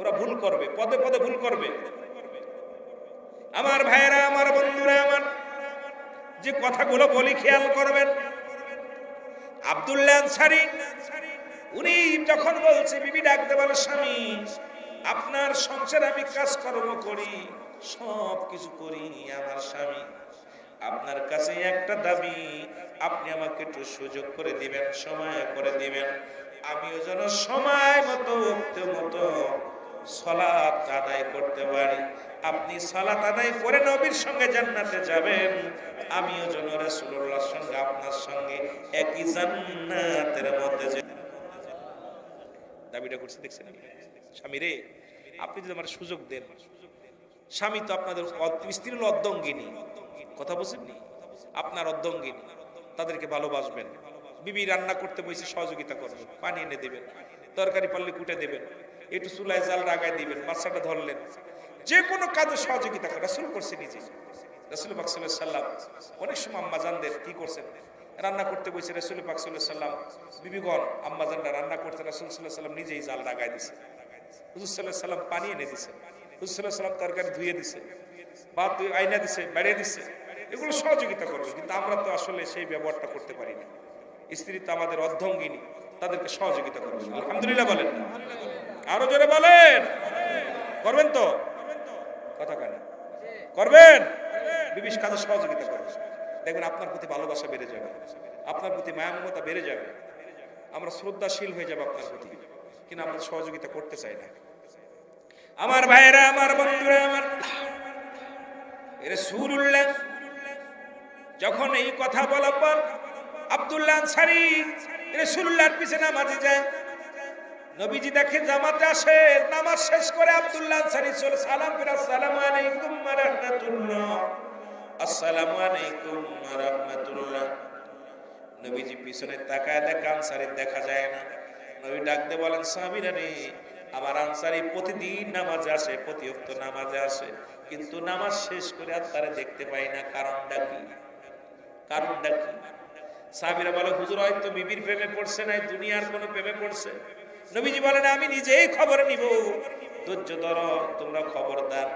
ওরা ভুল করবে, পদে পদে ভুল করবে। আমার ভাইয়েরা, আমার বন্ধুরা, আমার যে কথাগুলো বলি খেয়াল করবেন। আব্দুল্লাহ আনসারী উনি যখন বলছে, বিবি ডাকতে বলে, স্বামী আপনার সংসারে আমি কাজকর্ম করি, সব কিছু করি, আমার স্বামী আপনার কাছে একটা দাবি, আপনি আমাকে একটু সুযোগ করে দিবেন, সময় করে দিবেন, আমিও যেন সময় মতো সালাত আদায় করতে পারি। আপনি সালাত আদায় করে নবীর সঙ্গে জান্নাতে যাবেন, আমিও যেন রাসূলুল্লাহর সঙ্গে আপনার সঙ্গে একই জান্নাতের মধ্যে যাব। দাবিটা করছে, দেখছেন স্বামী রে, আপনি যদি আমার সুযোগ দেন। স্বামী তো আপনাদের স্ত্রীর অর্ধাঙ্গিনী, কথা বলছেননি, আপনার অর্ধাঙ্গিনী, তাদেরকে ভালোবাসবেন। বিবি রান্না করতে বসে সহযোগিতা করবেন, পানি এনে দেবেন, তরকারি পারলে কুটে দেবেন, একটু চুলায় জাল লাগায় দিবেন, বাচ্চাটা ধরলেন, যে কোনো কাজে সহযোগিতা করে। রাসূল করছে নিজে, রাসূল পাক সাল্লাল্লাহু আলাইহি ওয়াসাল্লাম অনেক সময় আম্মাজানদের কি করছেন, রান্না করতে বসে রাসূল পাক সাল্লাল্লাহু আলাইহি ওয়াসাল্লাম, বিবিগণ আম্মাজানরা রান্না করতে রাসূল সাল্লাল্লাহু আলাইহি ওয়াসাল্লাম নিজেই জাল লাগায় দিছে, হুজুর সাল্লাল্লাহু আলাইহি ওয়াসাল্লাম পানি এনে দিছে, হুজুর সাল্লাল্লাহু আলাইহি ওয়াসাল্লাম তরকারি ধুয়ে দিছে, বা আয়না দিছে, বেড়ে দিছে, এগুলো সহযোগিতা করবে। কিন্তু আমরা তো আসলে সেই ব্যবহারটা করতে পারি না। স্ত্রী তো আমাদের অর্ধাঙ্গিনী, তাদেরকে সহযোগিতা করবেন। আলহামদুলিল্লাহ বলেন, আরো জোরে বলেন, করবেন তো? কথা কেন করবেন? বিবির কাজে সহযোগিতা করবেন, দেখবেন আপনার প্রতি ভালোবাসা বেড়ে যাবে, আপনার প্রতি মায়া মমতা বেড়ে যাবে, আমরা শ্রদ্ধাশীল হয়ে যাবো আপনার প্রতি। কিন্তু আমরা সহযোগিতা করতে চাই না। আমার ভাইরা, আমার বন্ধুরা, আমার রাসূলুল্লাহ যখন এই কথা বলার পর আব্দুল্লাহ আনসারী রাসূলুল্লাহর পিছনে নামাজে যায়। নবীজি দেখে জামাতে আসে, নামাজ শেষ করে আব্দুল্লাহ আনসারী চলে সালাম ফিরে, আসসালামু আলাইকুম ওয়া রাহমাতুল্লাহ, আসসালামু আলাইকুম ওয়া রাহমাতুল্লাহ। নবীজি পিছনে তাকায় দেখে আনসারী দেখা যায় না। নবী ডাকতে বলেন, সাহাবীরা রে, আমার আনসারী প্রতিদিন নামাজে আসে, প্রতি ওয়াক্ত নামাজে আসে, কিন্তু নামাজ শেষ করে আর তারে দেখতে পাই না, কারণটা কি? কারণটা কি? সাহাবীরা বলে, হুজুর হয়তো বিবির প্রেমে পড়ছে না, দুনিয়ার কোনো প্রেমে পড়ছে। নবীজি বলেন, আমি নিজেই খবর নিব, ধৈর্য ধরো, তোমরা খবরদার,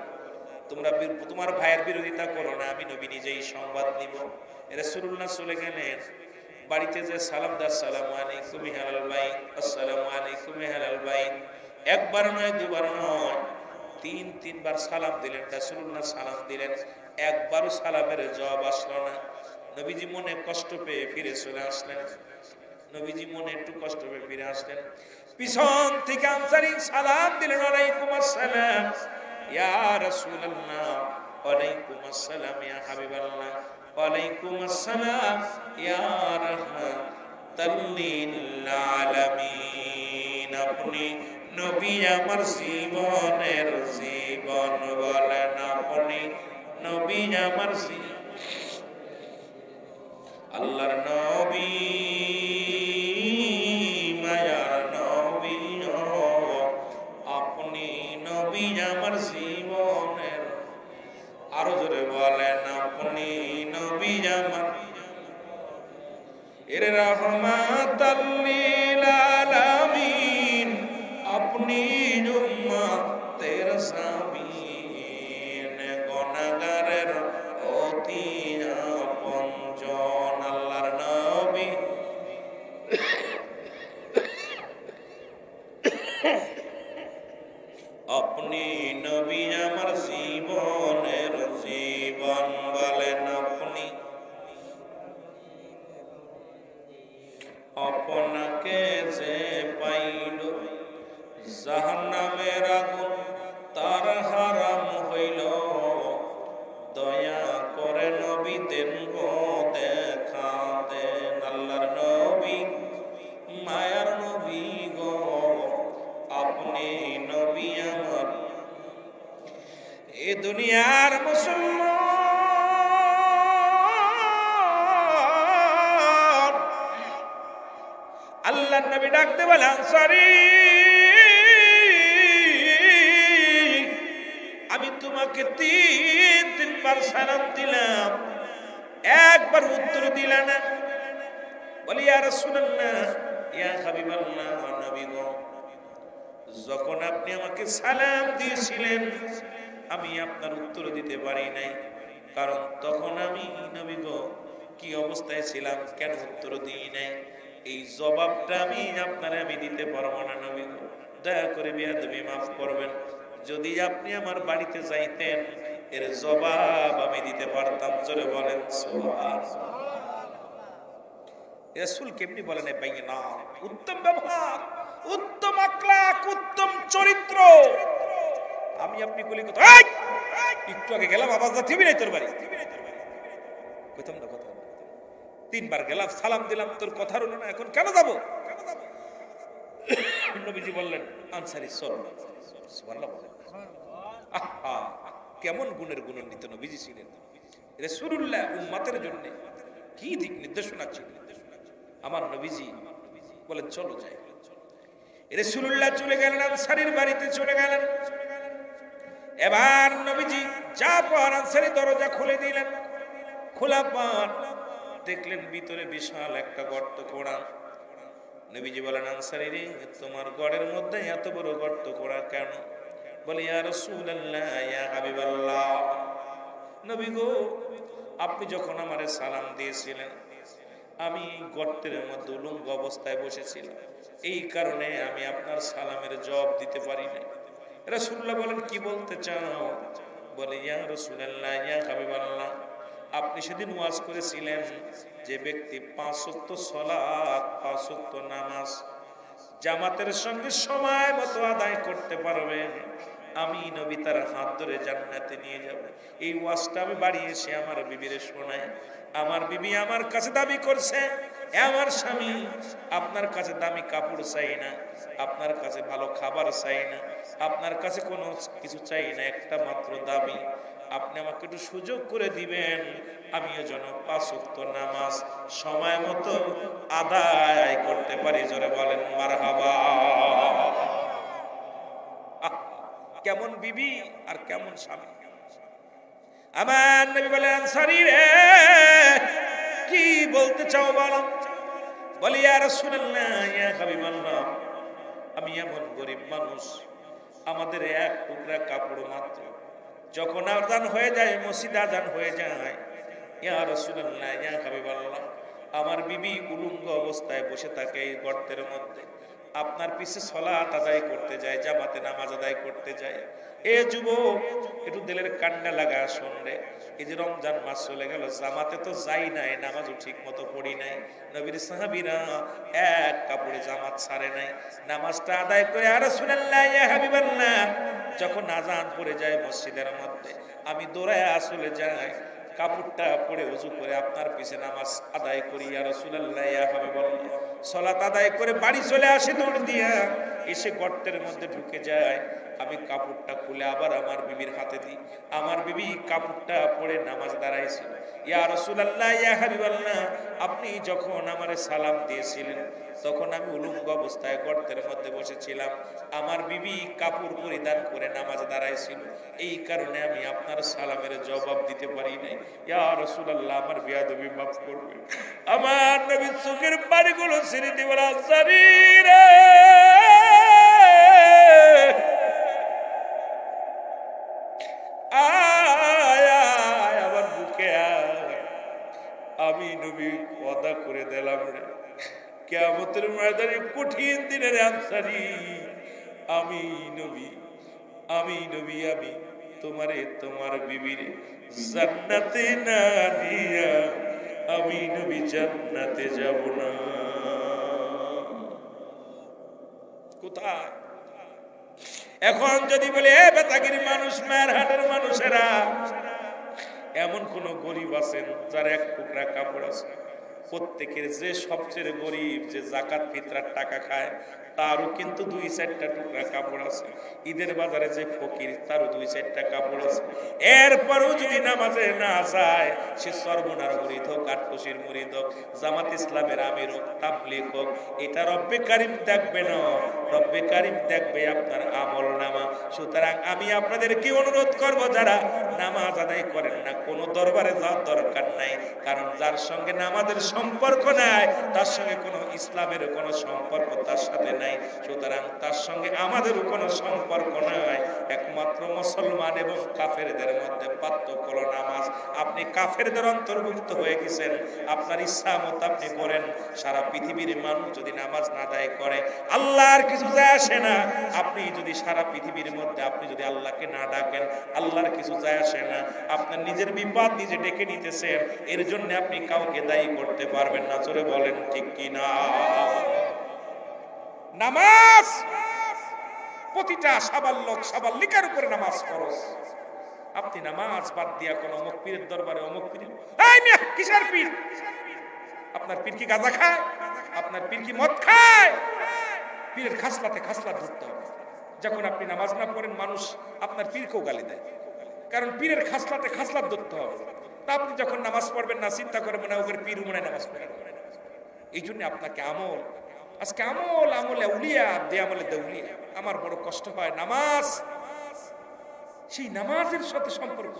তোমরা তোমার ভাইয়ের বিরোধিতা করো না, আমি নবী নিজেই সংবাদ নিব। রাসূলুল্লাহ চলে গেলেন। বাড়িতে যে সালাম দার, আসসালামু আলাইকুম আহলাল বাইত, আসসালামু আলাইকুম আহলাল বাইত, একবার নয় দুবার নয়, তিনবার সালাম দিলেন। রাসূলুল্লাহ সালাম দিলেন, একবারও সালামের জবাব আসলো না। নবীজি মনে কষ্ট পেয়ে ফিরে চলে আসলেন। নবীজি মনে একটু কষ্ট পেয়ে ফিরে আসলেন। পিছন থেকে আনসারী সালাম দিলেন, ওয়ালাইকুম আসসালাম ইয়া রাসূলুল্লাহ, ওয়ালাইকুম আসসালাম ইয়া হাবিবাল্লাহ, ওয়ালাইকুম আসসালাম ইয়া রাহমাতাল লিল আলামিন। আপনি নবী আমার জীবনের জীবন, বলেন আপনি নবী আমার জীবন। আল্লাহর নবী, মায়ার নবী, আপনি নবী আমার জীবনের। আরো জোরে বলেন, আপনি নবী আমার এর রাহমাতাল লিল আলামিন, আপনি উম্মতের সাবিন, গুনাহগারের অতি আপনজন। আল্লাহর নবী আপনি নবী আমার জীবনের জীবন, বলেন আপনি। আপনাকে যে পাইল জাহান্নামের আগুন তার হারাম হইল, দয়া করে নবী দেন গো দেখা দেন। আল্লাহর নবী, মায়ার নবী গো, আপনি নবী আমার। এ দুনিয়ার মুসলমান, আল্লাহর নবী ডাকতে বলে, আনসারী, আমি তোমাকে তিনবার সালাম দিলাম, একবার উত্তর দিলা না। বলি, ইয়া রাসূলুল্লাহ, ইয়া হাবিবাল্লাহ, নবী গো, যখন আপনি আমাকে সালাম দিয়েছিলেন আমি আপনার উত্তর দিতে পারি নাই, কারণ তখন আমি নবী গো কি অবস্থায় ছিলাম, কেন উত্তর দিই নাই, এই জবাবটা আমি দিতে পারবো না। নবী গো, দয়া করে বেয়াদবি মাফ করবেন। যদি আপনি আমার বাড়িতে যাইতেন, এর জবাব আমি দিতে পারতাম। জোরে বলেন সুবহানাল্লাহ। রাসূল কেমনি বলেন, বাইনা উত্তম ব্যবহার, উত্তম আখলাক, উত্তম চরিত্র। আমি আপনি কলি কথা, একটু আগে গেলাম, আওয়াজ দিবি নাই তোর বাড়ি, কইতাম না কথা। তিনবার গেলাম, সালাম দিলাম, তোর কথা হলো না, এখন কেন যাব? নবীজি বললেন, আনসারী চল। সুবহানাল্লাহ বলেন। আহা, কেমন গুণের গুণান্বিত নবীজি ছিলেন। রাসূলুল্লাহ উম্মতের জন্য কি দিক নির্দেশনা ছিল। আমার নবীজি বলেন, চলো যাই। রাসূলুল্লাহ চলে গেলেন, আনসারীর বাড়িতে চলে গেলেন। এবার নবীজি যা পর আনসারী দরজা খুলে দিলেন। খোলা পর দেখলেন ভিতরে বিশাল একটা গর্ত খোঁড়া। নবীজি বলেন, আনসারী রে, তোমার গড়ের মধ্যে এত বড় গর্ত খোঁড়া কেন? বলে, ইয়া রাসূলুল্লাহ, ইয়া হাবিবাল্লাহ, নবী গো, আপনি যখন আমারে সালাম দিয়েছিলেন আমি গর্তের মধ্যে উলঙ্গ অবস্থায় বসেছিলাম, এই কারণে আমি আপনার সালামের জবাব দিতে পারি না। রাসূলুল্লাহ বলেন, কি বলতে চাও? বলে, ইয়া রাসূলুল্লাহ, ইয়া হাবিবাল্লাহ, আপনি সেদিন ওয়াজ করেছিলেন যে ব্যক্তি 5 ওয়াক্ত সালাত, 5 ওয়াক্ত নামাজ জামাতের সঙ্গে সময় মতো আদায় করতে পারবেন, আমি নবী তার হাত ধরে জান্নাতে নিয়ে যাব। এই ওয়াজটা আমি বাড়ি এসে আমার বিবিরে শোনাই। আমার বিবি আমার কাছে দাবি করছে, আমার স্বামী আপনার কাছে দামি কাপড় চাই না, আপনার কাছে ভালো খাবার চাই না, আপনার কাছে কোনো কিছু চাই না, একটা মাত্র দাবি আপনি আমাকে একটু সুযোগ করে দিবেন, আমিও যেন 5 ওয়াক্ত নামাজ সময় মতো আদায় করতে পারি। জোরে বলেন মারহাবা। কেমন বিবি আর কেমন স্বামী। আমার নবী বলেন, আনসারী রে কি বলতে চাও বলো। বলি, ইয়া রাসূলুল্লাহ, ইয়া হাবিবাল্লাহ, আমি এমন গরিব মানুষ, আমাদের এক টুকরা কাপড় মাত্র, যখন আজান হয়ে যায়, মসজিদ আজান হয়ে যায়, ইয়া রাসূলুল্লাহ, ইয়া হাবিবাল্লাহ, আমার বিবি উলঙ্গ অবস্থায় বসে থাকে এই গর্তের মধ্যে, আপনার পিছে সালাত আদায় করতে যায়, জামাতে নামাজ আদায় করতে যায়। এ যুবক, একটু দিলের কান্না লাগা শোন রে, এই যে রমজান মাস চলে গেল, জামাতে তো যাই নাই, নামাজও ঠিক মতো পড়ি নাই, নবীর সাহাবীরা এক কাপড়ে জামাত ছাড়ে নাই, নামাজটা আদায় করে, ইয়া রাসূলুল্লাহ, ইয়া হাবিবাল্লাহ, যখন আজান পড়ে যায় মসজিদের মধ্যে, আমি দৌড়ায় আসলে যাই, কাপড়টা পরে ওযু করে আপনার পিছে নামাজ আদায় করি, ইয়া রাসূলুল্লাহ, ইয়া হাবিবাল্লাহ, সালাত আদায় করে বাড়ি চলে আসি দৌড় দিয়া, এসে গর্তের মধ্যে ঢুকে যায়, আমি কাপড়টা খুলে আবার আমার বিবির হাতে দিই, আমার বিবি কাপড়টা পরে নামাজ দাঁড়াইছিল। ইয়া রাসূলুল্লাহ, ইয়া হাবিবাল্লাহ, আপনি যখন আমারে সালাম দিয়েছিলেন, তখন আমি উলঙ্গ অবস্থায় গর্তের মধ্যে বসেছিলাম, আমার বিবি কাপড় পরিধান করে নামাজ দাঁড়াইছিল, এই কারণে আমি আপনার সালামের জবাব দিতে পারি নাই। ইয়া রাসূলুল্লাহ, আমার বেয়াদবি মাফ করবেন। আমার নবীর চোখের পানিগুলো ছেড়ে দেবার আনসারী রে, আমার বুকে আমি নবী ওয়াদা করে দিলাম রে, কিয়ামতের ময়দানে কঠিন দিনের আনসারী, আমি নবী আমি তোমারে তোমার বিবিরে জান্নাতে না নিয়া আমি নবী জান্নাতে যাব না। কোথায়? এখন যদি বলে, এ বেতাগির মানুষ, মায়ের হাটের মানুষেরা, এমন কোন গরিব আছেন যার এক টুকরা কাপড় আছে? প্রত্যেকের যে সবচেয়ে গরিব, যে যাকাত ফিতরার টাকা খায়, তারও কিন্তু 2-4টা টুকরা কাপড় আছে। ঈদের বাজারে যে ফকির, তারও 2-4টা কাপড় আছে। এরপরও যদি নামাজে না যায়, সে সর্বনার মুরিদ হোক, আটকশির মুরিদ হোক, জামাত ইসলামের আমির হোক, তাবলীগ হোক, এটা রব্বে কারিম দেখবে না, রব্বে কারিম দেখবে আপনার আমল নামা। সুতরাং আমি আপনাদের কি অনুরোধ করব, যারা নামাজ আদায় করেন না, কোনো দরবারে যাওয়ার দরকার নাই, কারণ যার সঙ্গে নামাজের সম্পর্ক নাই, তার সঙ্গে কোনো ইসলামের কোনো সম্পর্ক তার সাথে নাই, সুতরাং তার সঙ্গে আমাদেরও কোনো সম্পর্ক নাই। একমাত্র মুসলমান এবং কাফেরদের মধ্যে পার্থক্য হলো নামাজ। আপনি কাফেরদের অন্তর্ভুক্ত হয়ে গেছেন, আপনার ইচ্ছা মতো আপনি করেন। সারা পৃথিবীর মানুষ যদি নামাজ না আদায় করে, আল্লাহর কিছু যায় আসে না। আপনি যদি সারা পৃথিবীর মধ্যে আপনি যদি আল্লাহকে না ডাকেন, আল্লাহর কিছু যায় আসে না। আপনার নিজের বিপদ নিজে ডেকে নিতেছেন, এর জন্য আপনি কাউকে দায়ী করতে পারবেন না। জোরে বলেন ঠিক কিনা? নামাজ প্রতিটা সাবাল্লিকার উপরে নামাজ ফরজ। আপনি নামাজ বাদ দিয়া কোন অমুক পীরের দরবারে, অমুক পীর, এই মিয়া কিসের পীর? আপনার পীর কি গাঁজা খায়? আপনার পীর কি মদ খায়? পীরের খাসলাতে খাসলা ধরতে হবে। যখন আপনি নামাজ না পড়েন, মানুষ আপনার পীরকেও গালি দেয়, কারণ পীরের খাসলাতে খাসলা ধরতে হবে। তা আপনি যখন নামাজ পড়বেন না, চিন্তা করবেন না ওদের পীর মনে নামাজ পড়েন। এই জন্য আপনাকে আমল, আজকে আমলে উলিয়া, আমলে দেউলিয়া। আমার বড় কষ্ট হয়, নামাজ, সেই নামাজের সাথে সম্পর্ক।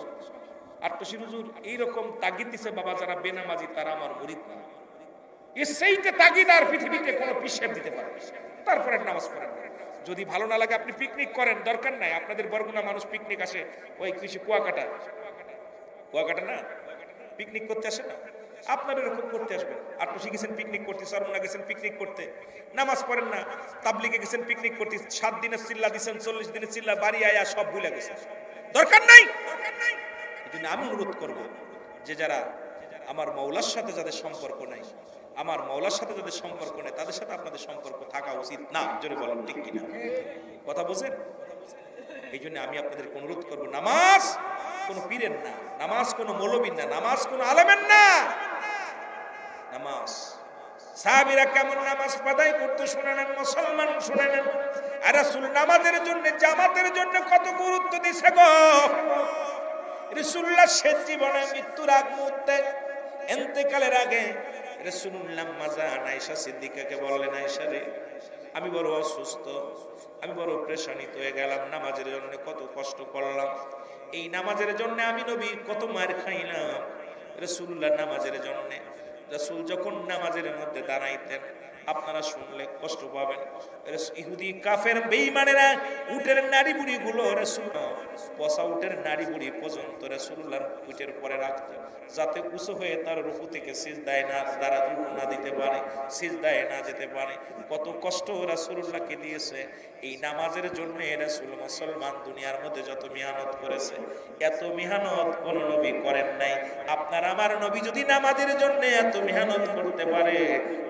আর তো হুজুর এইরকম তাগিদ দিছে, বাবা যারা বেনামাজি তারা আমার মুরিদ না। এর সেইটা তাগিদ আর পৃথিবীতে কোনো পিসের দিতে পারে। তারপরে নামাজ পড়েন। যদি ভালো না লাগে আপনি পিকনিক করেন, দরকার নাই। আপনাদের বরগুনা মানুষ পিকনিক আসে, ওই কৃষি কুয়াকাটা না, পিকনিক করতে আসে না? আপনারা এরকম করতে আসবেন। আর তো শিখেছেন পিকনিক করতে, সরমনা গেছেন পিকনিক করতে, নামাজ পড়েন না। তাবলিগে গেছেন পিকনিক করতে, 7 দিনের চিল্লা দিচ্ছেন, 40 দিনের চিল্লা, বাড়ি আয়া সব ভুলে গেছেন। দরকার নাই। এই জন্য আমি অনুরোধ করবো, যে যারা আমার মৌলার সাথে যাদের সম্পর্ক নাই, আমার মৌলার সাথে যাদের সম্পর্ক নেই, তাদের সাথে আপনাদের সম্পর্ক থাকা উচিত না। জোরে বলেন ঠিক কিনা? কথা বোঝেন? এই জন্য আমি আপনাদেরকে অনুরোধ করবো, নামাজ কোনো পীরের না, নামাজ কোনো মৌলবীর না, নামাজ কোনো আলেমের না। নামাজ সাহাবীরা কেমন নামাজ আদায় করতে শুনে নেন, মুসলমান শুনে নেন। আর রাসূল নামাজের জন্য, জামাতের জন্য কত গুরুত্ব দিছে গো। রাসূলুল্লাহ শেষ জীবনে মৃত্যুর আগ মুহূর্তে, ইন্তেকালের আগে রাসূলুল্লাহ মাজান আয়েশা সিদ্দিকাকে বললেন, আয়েশা রে, আমি বড় অসুস্থ, আমি বড় পেরেশানিত হয়ে গেলাম, নামাজের জন্য কত কষ্ট করলাম, এই নামাজের জন্য আমি নবী কত মার খাইলাম। রাসূলুল্লাহ নামাজের জন্য, রাসূল যখন নামাজের মধ্যে দাঁড়াইতেন, আপনারা শুনলে কষ্ট পাবেন, ইহুদি কাফের বেঈমানেরা উটের নাড়ি বুড়ি গুলো রাসূল, পচা উটের নাড়ি বুড়ি পর্যন্ত রাসূলুল্লাহর উটের পরে রাখত, যাতে উঁচু হয়ে তার রুকু থেকে সিজদায় না দ্বারা রুকু না দিতে পারে, সিজদায় না যেতে পারে। কত কষ্ট রাসূলুল্লাহকে দিয়েছে এই নামাজের জন্য। রাসূল মুসলমান দুনিয়ার মধ্যে যত মেহনত করেছে, এত মেহনত কোন নবী করেন নাই। আপনার আমার নবী যদি নামাজের জন্য এত মেহনত করতে পারে,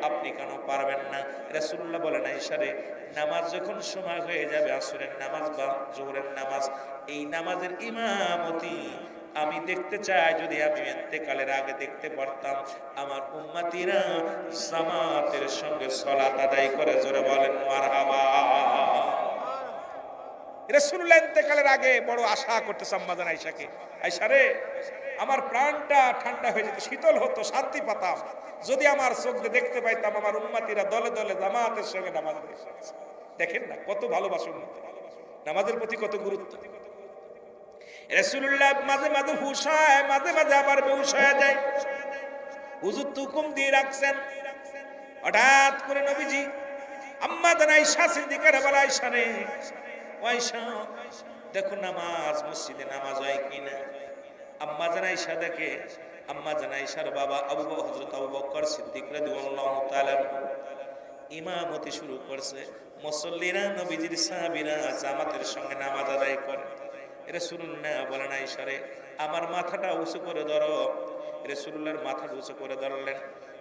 আপনি কেন পারবেন না? রাসূলুল্লাহ বলেন, আয়েশা রে, নামাজ যখন সময় হয়ে যাবে, আসরের নামাজ বা জোহরের নামাজ, এই নামাজের ইমামতি আমি দেখতে চাই, যদি আমি ইন্তেকালের আগে দেখতে পারতাম আমার উম্মতিরা জামাতের সঙ্গে সালাত আদায় করে। জোরে বলেন মারহাবা। রাসূলুল্লাহ ইন্তেকালের আগে বড় আশা করতেছে আম্মা জান আয়েশাকে, আয়েশা রে, আমার প্রাণটা ঠান্ডা হয়ে যেত, শীতল হতো, শান্তি পেতাম যদি আমার চোখ দিয়ে দেখতে পাইতাম আমার উম্মতিরা দলে দলে জামাতের সঙ্গে নামাজ পড়ছে। দেখেন না কত ভালোবাসা উম্মতের, নামাজের প্রতি কত গুরুত্ব। রাসূলুল্লাহ মাঝে মাঝে হুঁশ হয়, মাঝে মাঝে আবার বেহুশ হয়ে যায়। হুজুর তো হুকুম দিয়ে রাখছেন। হঠাৎ করে নবীজি আম্মা জান আয়েশা সিদ্দিকার বলে, আয়েশা রে, আয়েশা দেখো নামাজ, মসজিদে নামাজ হয় কিনা। আম্মা জান আয়েশা দেখে, আম্মা জান আয়েশার বাবা হযরত আবু বকর সিদ্দিক রাদিয়াল্লাহু তাআলা ইমামতি শুরু করছে। মুসল্লিরা, নবীজির সাহাবীরা জামাতের সঙ্গে নামাজ আদায় করে। রাসূলুল্লাহ বলেন, আয়েশা রে, আমার মাথাটা উঁচু করে ধরো। রাসূলুল্লাহর মাথাটা উঁচু করে ধরলেন।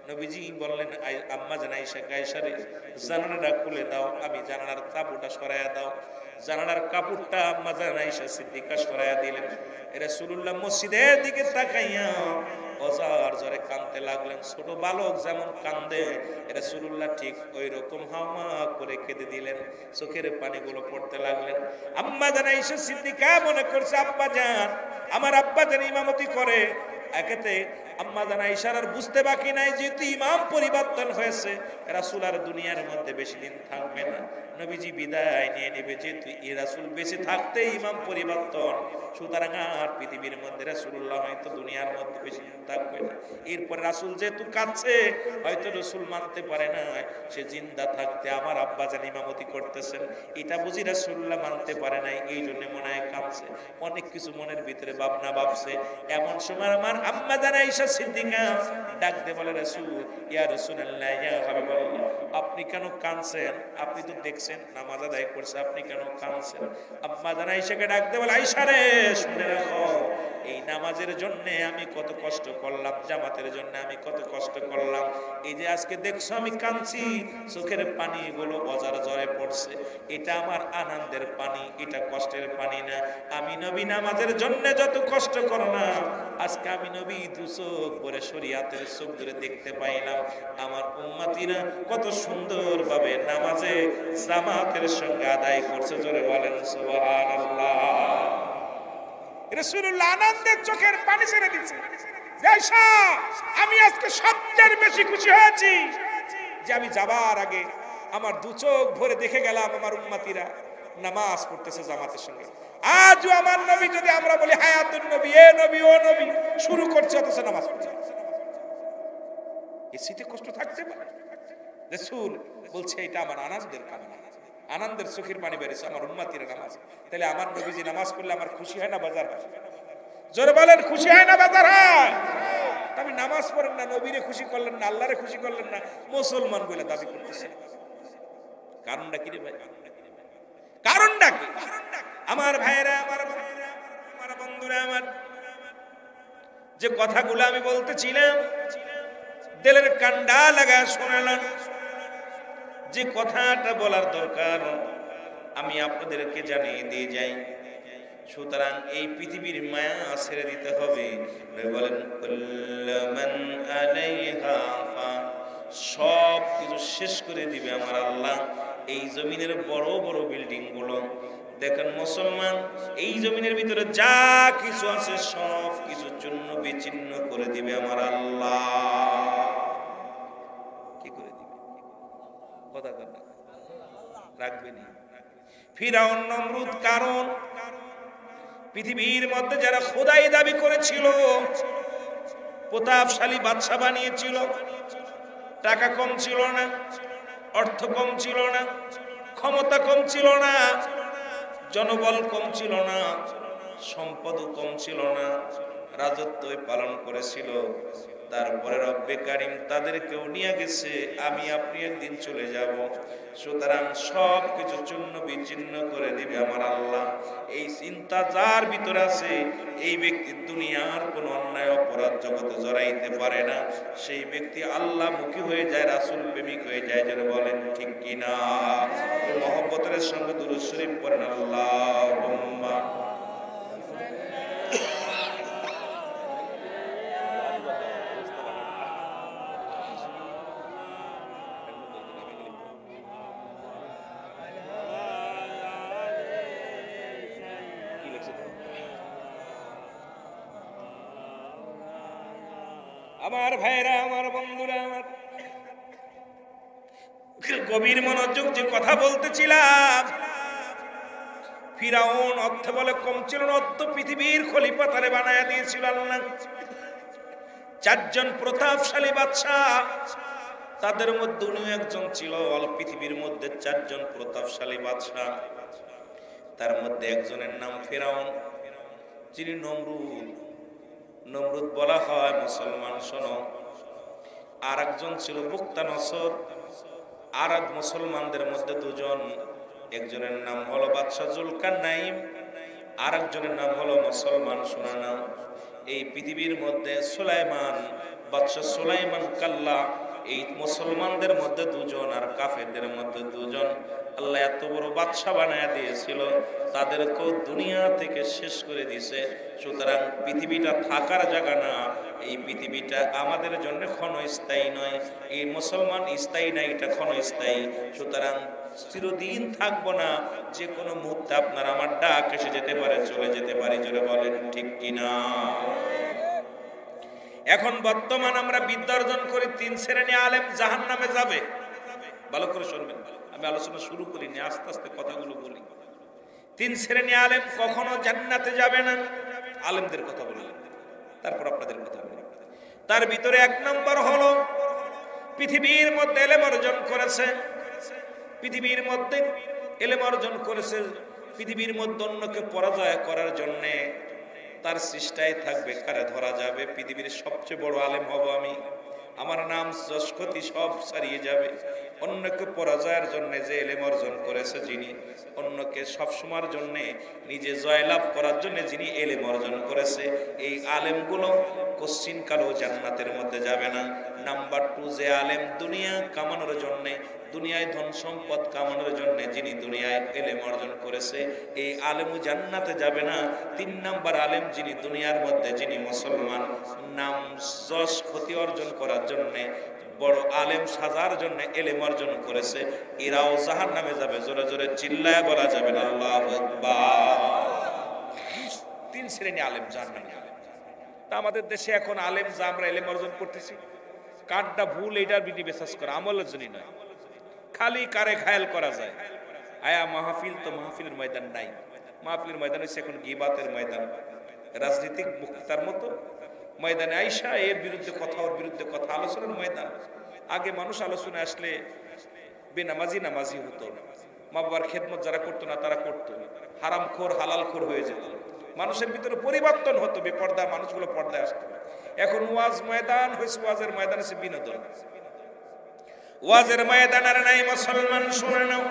নবীজি বললেন, আম্মা জান আয়েশা, আয়েশা রে, জানালাটা খুলে দাও, আমি জানালার কাপড়টা সরাইয়া দাও। জানালার কাপড়টা আম্মা জান আয়েশা সিদ্দিকা সরাইয়া দিলেন। রাসূলুল্লাহ মসজিদের দিকে তাকাইয়া অজার জোরে কাঁদতে লাগলেন। ছোট বালক যেমন কান্দে, রাসূলুল্লাহ ঠিক ওই রকম হাওমা করে কেঁদে দিলেন, চোখের পানিগুলো পড়তে লাগলেন। আম্মা জান আয়েশা সিদ্দিকা মনে করছে আব্বা জান, আমার আব্বা জান ইমামতি করে। একেতে আম্মা জান আয়েশার আর বুঝতে বাকি নাই, যেহেতু ইমাম পরিবর্তন হয়েছে, রাসূল আর দুনিয়ার মধ্যে বেশি দিন থাকবে না, নবীজি বিদায় নিয়ে নেবে। যেহেতু এই রাসূল বেঁচে থাকতে ইমাম পরিবর্তন, সুতরাং আর পৃথিবীর মধ্যে রাসূলুল্লাহ হয়তো দুনিয়ার মধ্যে বেশি দিন থাকবে না। এরপর রাসূল যেহেতু কাঁদছে, হয়তো রাসূল মানতে পারে না সে জিন্দা থাকতে আমার আব্বা জান ইমামতি করতেছেন, এটা বুঝি রাসূলুল্লাহ মানতে পারে নাই, এই জন্য মনে হয় কাঁদছে, অনেক কিছু মনের ভিতরে ভাবনা ভাবছে। এমন সময় আমার আম্মা জান আয়েশা সিদ্দিকা ডাক দিয়ে বলে, রাসূল, ইয়া রাসূলুল্লাহ, ইয়া হাবিবাল্লাহ, আপনি কেন কাঁদছেন? আপনি তো দেখছেন নামাজ আদায় করছে, আপনি কেন কাঁদছেন? আম্মা জান আয়েশাকে ডাক দিয়ে বলে, আয়েশা রে, শুনে রাখো, এই নামাজের জন্য আমি কত কষ্ট করলাম, জামাতের জন্য আমি কত কষ্ট করলাম। এই যে আজকে দেখছো আমি কাঁদছি, চোখের পানিগুলো অজার জরে পড়ছে, এটা আমার আনন্দের পানি, এটা কষ্টের পানি না। আমি নবী নামাজের জন্য যত কষ্ট করলাম, আজকে আমি নবী দু চোখ ভরে শরীয়তের চোখ ধরে দেখতে পাইলাম আমার উম্মতিরা কত সুন্দরভাবে নামাজে জামাতের সঙ্গে আদায় করছে। জোরে বলেন সুবহানাল্লাহ। রাসূলুল্লাহ আনন্দের চোখের পানি ছেড়ে দিয়েছে। আয়েশা, আমি আজকে সবচেয়ে বেশি খুশি হয়েছি যে আমি যাবার আগে আমার দু চোখ ভরে দেখে গেলাম আমার উম্মতিরা নামাজ পড়তেছে জামাতের সঙ্গে। আজও আমার নবী, যদি আমরা বলি হায়াতুন নবী, এ নবী ও নবী, শুরু করছে অথচ নামাজ পড়ছে, এই শীতে কষ্ট থাকতে পারে? রাসূল বলছে এটা আমার আনন্দের কান্না, আনন্দের চোখের পানি বেরিয়েছে আমার উম্মতিরা নামাজ। তাহলে আমার নবীজি নামাজ পড়লে আমার খুশি হয় না বাজার হয়? জোরে বলেন, খুশি হয় না বাজার হয়? আমি নামাজ পড়েন না, নবীরে খুশি করলেন না, আল্লাহরে খুশি করলেন না, মুসলমান বলে দাবি করতেছে। কারণটা কি রে ভাই? কারণটা কি? আমার ভাইয়েরা, আমার বন্ধুরা, আমার যে কথাগুলো আমি বলতেছিলাম, দিলের কান্ডা লাগা শোনালেন। যে কথাটা বলার দরকার আমি আপনাদেরকে জানিয়ে দিয়ে যাই। সুতরাং এই পৃথিবীর মায়া ছেড়ে দিতে হবে। বলেন কুল্লুমান আলাইহা ফান, সব কিছু শেষ করে দিবে আমার আল্লাহ। এই জমিনের বড় বড় বিল্ডিং গুলো দেখেন মুসলমান, এই জমিনের ভিতরে যা কিছু আছে সব কিছু চূর্ণ বিচ্ছিন্ন করে দিবে আমার আল্লাহ। কি করে দিবে? কথা কথা রাখবে না। ফিরাউন নমরুদ, কারণ পৃথিবীর মধ্যে যারা খোদাই দাবি করেছিল, প্রতাপশালী বাদশা বানিয়েছিল, টাকা কম ছিল না, অর্থ কম ছিল না, ক্ষমতা কম ছিল না, জনবল কম ছিল না, সম্পদও কম ছিল না, রাজত্ব পালন করেছিল। তারপরে রব্বে কারিম তাদেরকেও নিয়ে গেছে, আমি আপনি একদিন চলে যাব। সুতরাং সব কিছু চূর্ণ বিচ্ছিন্ন করে দিবে আমার আল্লাহ। এই চিন্তা যার ভিতরে আছে, এই ব্যক্তি দুনিয়ার কোনো অন্যায় অপরাধ জগতে জড়াইতে পারে না। সেই ব্যক্তি আল্লাহ মুখী হয়ে যায়, রাসূল প্রেমিক হয়ে যায়। যারা বলেন ঠিক কিনা? মহব্বতের সঙ্গে দুরূদ শরীফ পড়েন আল্লাহুম্মা। আমার ভাইরা, আমার বন্ধুরা, আমার গভীর মনোযোগ যে কথা বলতেছিলাম, ফিরাউন অর্থ বলে কম ছিল না, অর্থ পৃথিবীর খলিফা তারে বানায়া দিয়েছিল আল্লাহ। চারজন প্রতাপশালী বাদশা, তাদের মধ্যে উনিও একজন ছিল। অল পৃথিবীর মধ্যে চারজন প্রতাপশালী বাদশা, তার মধ্যে একজনের নাম ফিরাউন, যিনি নমরুদ। নমরুদ বলা হয় মুসলমান শোনো। আর একজন ছিল বুকতানসর। আর এক মুসলমানদের মধ্যে দুজন, একজনের নাম হলো বাদশাহ জুলকারনাইন, আর একজনের নাম হলো মুসলমান শোনা নাম। এই পৃথিবীর মধ্যে সুলাইমান, বাদশাহ সুলাইমান কাল্লা, এই মুসলমানদের মধ্যে দুজন আর কাফেরদের মধ্যে দুজন। আল্লাহ এত বড় বাদশা বানায় দিয়েছিল, তাদেরকেও দুনিয়া থেকে শেষ করে দিয়েছে। সুতরাং পৃথিবীটা থাকার জায়গা না, এই পৃথিবীটা আমাদের জন্য ক্ষণস্থায়ী নয়। এই মুসলমান স্থায়ী না, এটা ক্ষণস্থায়ী। সুতরাং চিরদিন থাকবো না, যে কোনো মুহূর্তে আপনার আমার ডাক এসে যেতে পারে, চলে যেতে পারে। জোরে বলেন ঠিক কিনা? এখন বর্তমান আমরা বিদ্যা অর্জন করি, 3 শ্রেণী আলেম জাহান্নামে যাবে। ভালো করে শুনবেন, আমি আলোচনা শুরু করিনি, আস্তে আস্তে কথাগুলো বলি। 3 শ্রেণী আলেম কখনো জান্নাতে যাবে না। আলেমদের কথা বললাম, তারপর আপনাদের কথা বলি। তার ভিতরে 1 নম্বর হলো পৃথিবীর মধ্যে ইলম অর্জন করেছে, পৃথিবীর মধ্যে ইলম অর্জন করেছে, পৃথিবীর মধ্যে অন্যকে পরাজয় করার জন্য তার চেষ্টায় থাকবে কারে ধরা যাবে। পৃথিবীর সবচেয়ে বড় আলেম হব আমি, আমার নাম যশকতি সব ছাড়িয়ে যাবে। অন্যকে পরাজয়ের জন্য যে ইলম অর্জন করেছে, যিনি অন্যকে সবসময়ের জন্য নিজে জয়লাভ করার জন্য যিনি ইলম অর্জন করেছে, এই আলেমগুলো কোশ্চিন কালো জান্নাতের মধ্যে যাবে না। নাম্বার 2, যে আলেম দুনিয়া কামানোর জন্য, দুনিয়ায় ধন সম্পদ কামানোর জন্য যিনি দুনিয়ায় ইলম অর্জন করেছে, এই আলেমও জান্নাতে যাবে না। 3 নাম্বার আলেম যিনি দুনিয়ার মধ্যে, যিনি মুসলমান নাম যশ খ্যাতি অর্জন করার জন্য, বড় আলেম সাজার জন্য ইলম অর্জন করেছে, এরাও জাহান্নামে যাবে। জোরে জোরে চিল্লায় বলা যাবে না আল্লাহু আকবার। 3 শ্রেণী আলেম জাহান্নামে। তা আমাদের দেশে এখন আলেম যা আমরা ইলম অর্জন করতেছি, কারটা ভুল এটার বিধি বিশ্বাস করা আমলের জন্য নয়, খালি কারে ঘায়েল করা যায়। আয়া মাহফিল, তো মাহফিলের ময়দান নাই। মাহফিলের ময়দান হচ্ছে এখন গিবাতের ময়দান, রাজনৈতিক বক্তৃতার মতো ময়দানে আইসা এর বিরুদ্ধে কথা, ওর বিরুদ্ধে কথা, আলোচনার ময়দান। আগে মানুষ আলোচনা আসলে বেনামাজি নামাজি হতো, মা বাবার খেদমত যারা করতো না তারা করতো, হারামখোর হালালখোর হয়ে যেত, মানুষের ভিতরে পরিবর্তন হতো, বেপর্দা মানুষগুলো পর্দায় আসতো। এখন ওয়াজ ময়দান হয়েছে, ওয়াজের ময়দান হচ্ছে বিনোদন। ওয়াজের ময়দান আর নাই মুসলমান, শুনে নাও।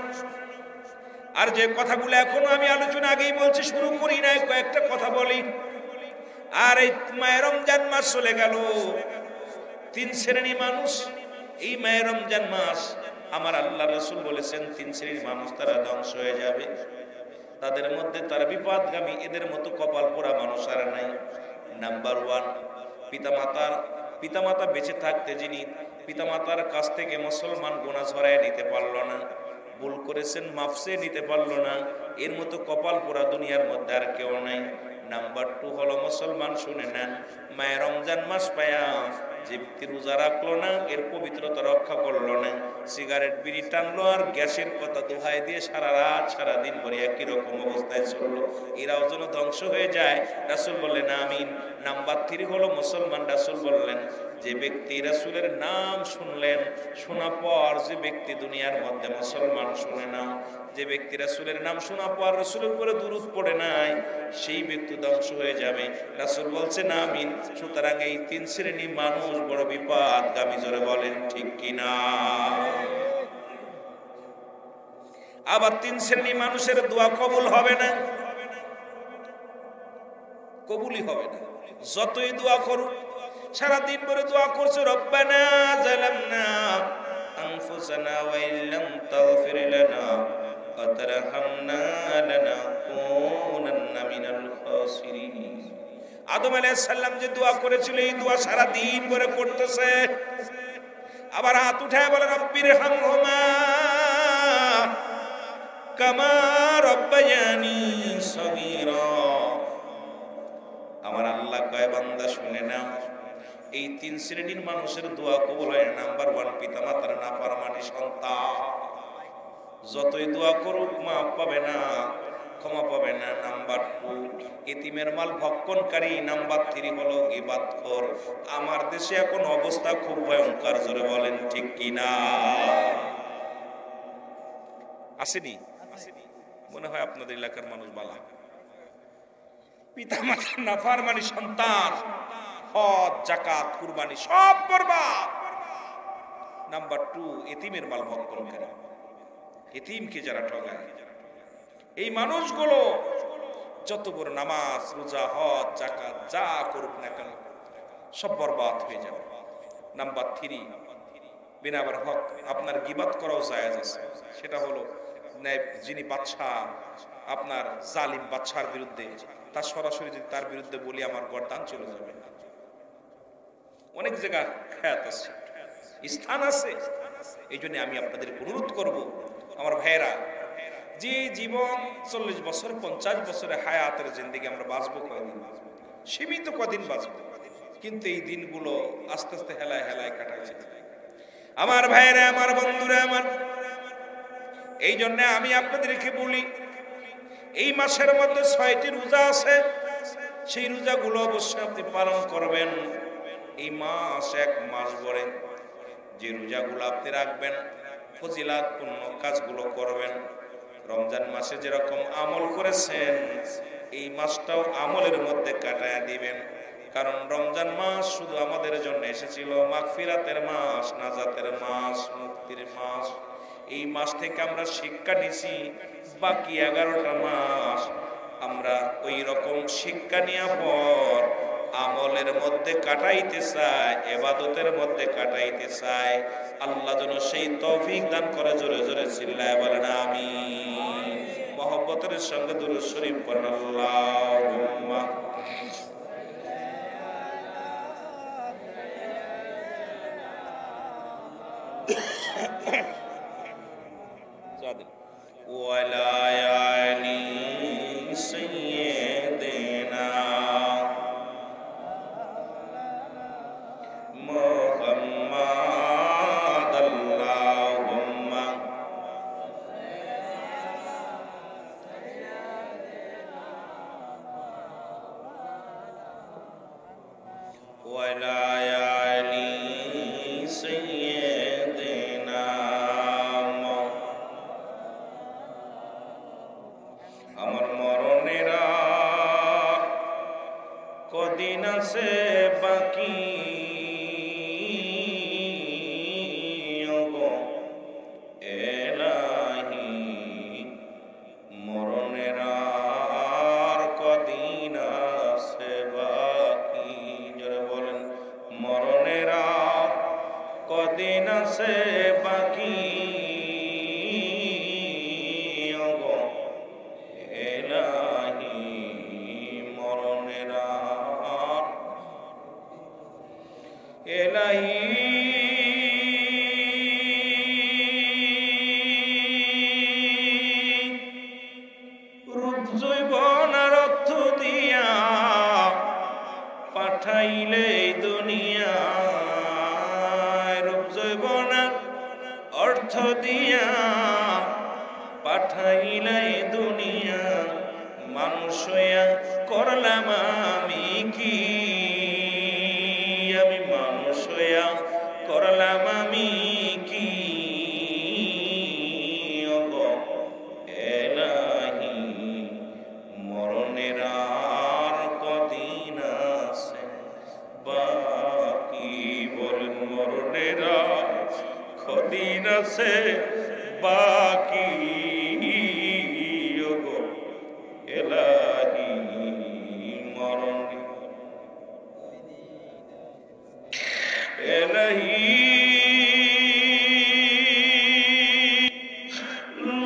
আর যে কথাগুলো এখনো আমি আলোচনা আগেই বলছি, শুরু করি নাই, কয়েকটা কথা বলি। আর এই মাহে রমজান মাস চলে গেল, 3 শ্রেণী মানুষ এই মাহে রমজান মাস, আমার আল্লাহ রাসূল বলেছেন 3 শ্রেণীর মানুষ তারা ধ্বংস হয়ে যাবে। তাদের মধ্যে তার বিপদগামী এদের মতো কপাল পোড়া মানুষ আর নাই। নাম্বার ওয়ান, পিতামাতা বেঁচে থাকতে যিনি পিতামাতার কাছ থেকে মুসলমান গুনাহ ঝরায় নিতে পারলো না, ভুল করেছেন মাফসে নিতে পারলো না, এর মতো কপাল পোড়া দুনিয়ার মধ্যে আর কেউ নাই। নাম্বার টু হলো মুসলমান, শুনে নেন, মায়ের রমজান মাস পায়া যে ব্যক্তি রোজা রাখলো না, এর পবিত্রতা রক্ষা করলো না, সিগারেট বিড়ি টানলো আর গ্যাসের কথা দোহাই দিয়ে সারা রাত সারা দিন ভরে একই রকম অবস্থায় চললো, এরাও যেন ধ্বংস হয়ে যায়। রাসূল বললেন আমিন। নাম্বার থ্রি হলো মুসলমান, রাসূল বললেন যে ব্যক্তি রাসূলের নাম শুনলেন, শোনা পর যে ব্যক্তি দুনিয়ার মধ্যে মুসলমান শুনে না, যে ব্যক্তি রাসূলের নাম শোনা পর রাসূলের উপরে দুরূদ পড়ে নাই, সেই ব্যক্তি ধ্বংস হয়ে যাবে। রাসূল বলছেন আমিন। সুতরাং এই তিন শ্রেণী মানুষ বড় বিপদগামী, জোরে বলেন ঠিক কিনা। আবার তিন শ্রেণী মানুষের দোয়া কবুল হবে না, কবুলই হবে না, যতই দোয়া করুক। সারাদিন ভরে দোয়া করছে, রব্বানা জালামনা আনফুসানা ওয়া ইল্লাম তাগফির লানা ওয়া তারহামনা লানাকুনান্না মিনাল খাসিরিন। আদম আলাইহিস সালাম যে দোয়া করেছিল, এই দোয়া সারাদিন ভরে করতেছে। আবার হাত উঠায় বলে রব্বির হামহুমা কামা রব্বায়ানি সগীরা। আমার আল্লাহ কয় বান্দা শুনে নাও, এই তিন শ্রেণীর মানুষের দোয়া কবুল হয়। নাম্বার ওয়ান, পিতামাতার নাফরমানি সন্তান, যতই দোয়া করুক মাফ পাবে না, ক্ষমা পাবে না। নাম্বার টু, এতিমের মাল ভক্ষণকারী। নাম্বার থ্রি হলো গীবাতখোর। আমার দেশে এখন অবস্থা খুব ভয়ঙ্কর, জোরে বলেন ঠিক কিনা। আসেনি? মনে হয় আপনাদের এলাকার মানুষ বালা। পিতামাতার নাফরমানি সন্তান, হজ জাকাত কুরবানি সব বরবাদ। নাম্বার টু, এতিমের মাল ভক্ষণকারী, এতিমকে যারা ঠগায়, এই মানুষগুলো যত বড় নামাজ রোজা হজ জাকাত যা করুক না কেন সব বরবাদ হয়ে যাবে। নাম্বার থ্রি, বিনা আবার হক আপনার গীবাত করাও জায়েজ আছে। সেটা হলো যিনি বাদশা, আপনার জালিম বাদশার বিরুদ্ধে, তার সরাসরি যদি তার বিরুদ্ধে বলি আমার গর্দান চলে যাবে। অনেক জায়গা খেয়াত আছে, স্থান আছে। এই জন্য আমি আপনাদের অনুরোধ করব, আমার ভাইয়েরা, যে জীবন 40 বছর 50 বছরের হায়াতের জিন্দেগি আমরা বাঁচবো কয়দিন, সীমিত কদিন বাঁচবো, কিন্তু এই দিনগুলো আস্তে আস্তে হেলায় হেলায় কাটাচ্ছে। আমার ভাইয়েরা, আমার বন্ধুরা, আমার এই জন্য আমি আপনাদেরকে বলি, এই মাসের মধ্যে 6টি রোজা আছে, সেই রোজাগুলো অবশ্যই আপনি পালন করবেন। এই মাস এক মাস ভরে যে রোজাগুলো আপনি রাখবেন, ফজিলাতপূর্ণ কাজগুলো করবেন। রমজান মাসে যেরকম আমল করেছেন, এই মাসটাও আমলের মধ্যে কাটায় দিবেন। কারণ রমজান মাস শুধু আমাদের জন্য এসেছিল মাগফিরাতের মাস, নাজাতের মাস, মুক্তির মাস। এই মাস থেকে আমরা শিক্ষা নিছি, বাকি 11টা মাস আমরা ওই রকম শিক্ষা নেওয়ার পর আমলের মধ্যে কাটাইতে চাই, ইবাদতের মধ্যে কাটাইতে চাই। আল্লাহ যেন সেই তৌফিক দান করে। জোরে জোরে চিল্লায় বলেন আমিন। মহব্বতের সঙ্গে দুরূদ শরীফ পড়েন আল্লাহুম্মা। ওয়ালা আলি সাইয়্যিদিনা মুহাম্মাদ আল্লাহুম্মা ওয়ালা আলি সাইয়্যিদিনা। আমার মরণেরা কদিন আছে বাকি, এলাহি মরণেরা কদিন আছে বাকি। যারা বলেন মরণেরা কদিন আছে বাকি, এলাহি রূপ জৈবনার অর্থ দিয়া পাঠাইলে দুনিয়া, রূপ জৈবনার অর্থ দিয়া পাঠাইলে দুনিয়া, মানুষ হইয়া করলাম আমি কি, আমি মানুষ হইয়া করলাম আমি কি, এলাহি মরণের আর কদিন আছে বাকি, বলেন মরণের আর কদিন আছে বাকি, এলাহি মরণ, এলাহি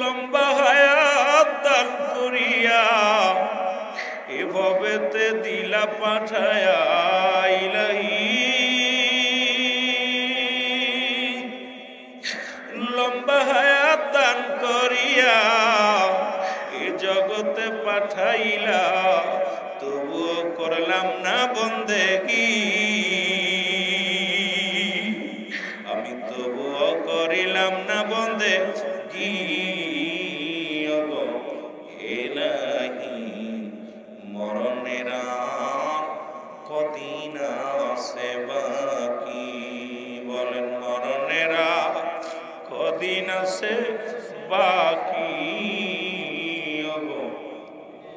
লম্বা হায়াত দান করিয়া এভাবেতে দিলা পাঠায়া, ইলাহি লম্বা হায়াত দান করিয়া এ জগতে পাঠাইলা, তবুও করলাম না বন্দেগি, আমি তবুও করিলাম না বন্দেগি, এলাহি মরণের আর কদিন আছে বাকি, বলেন মরণের আর কদিন আছে বাকি,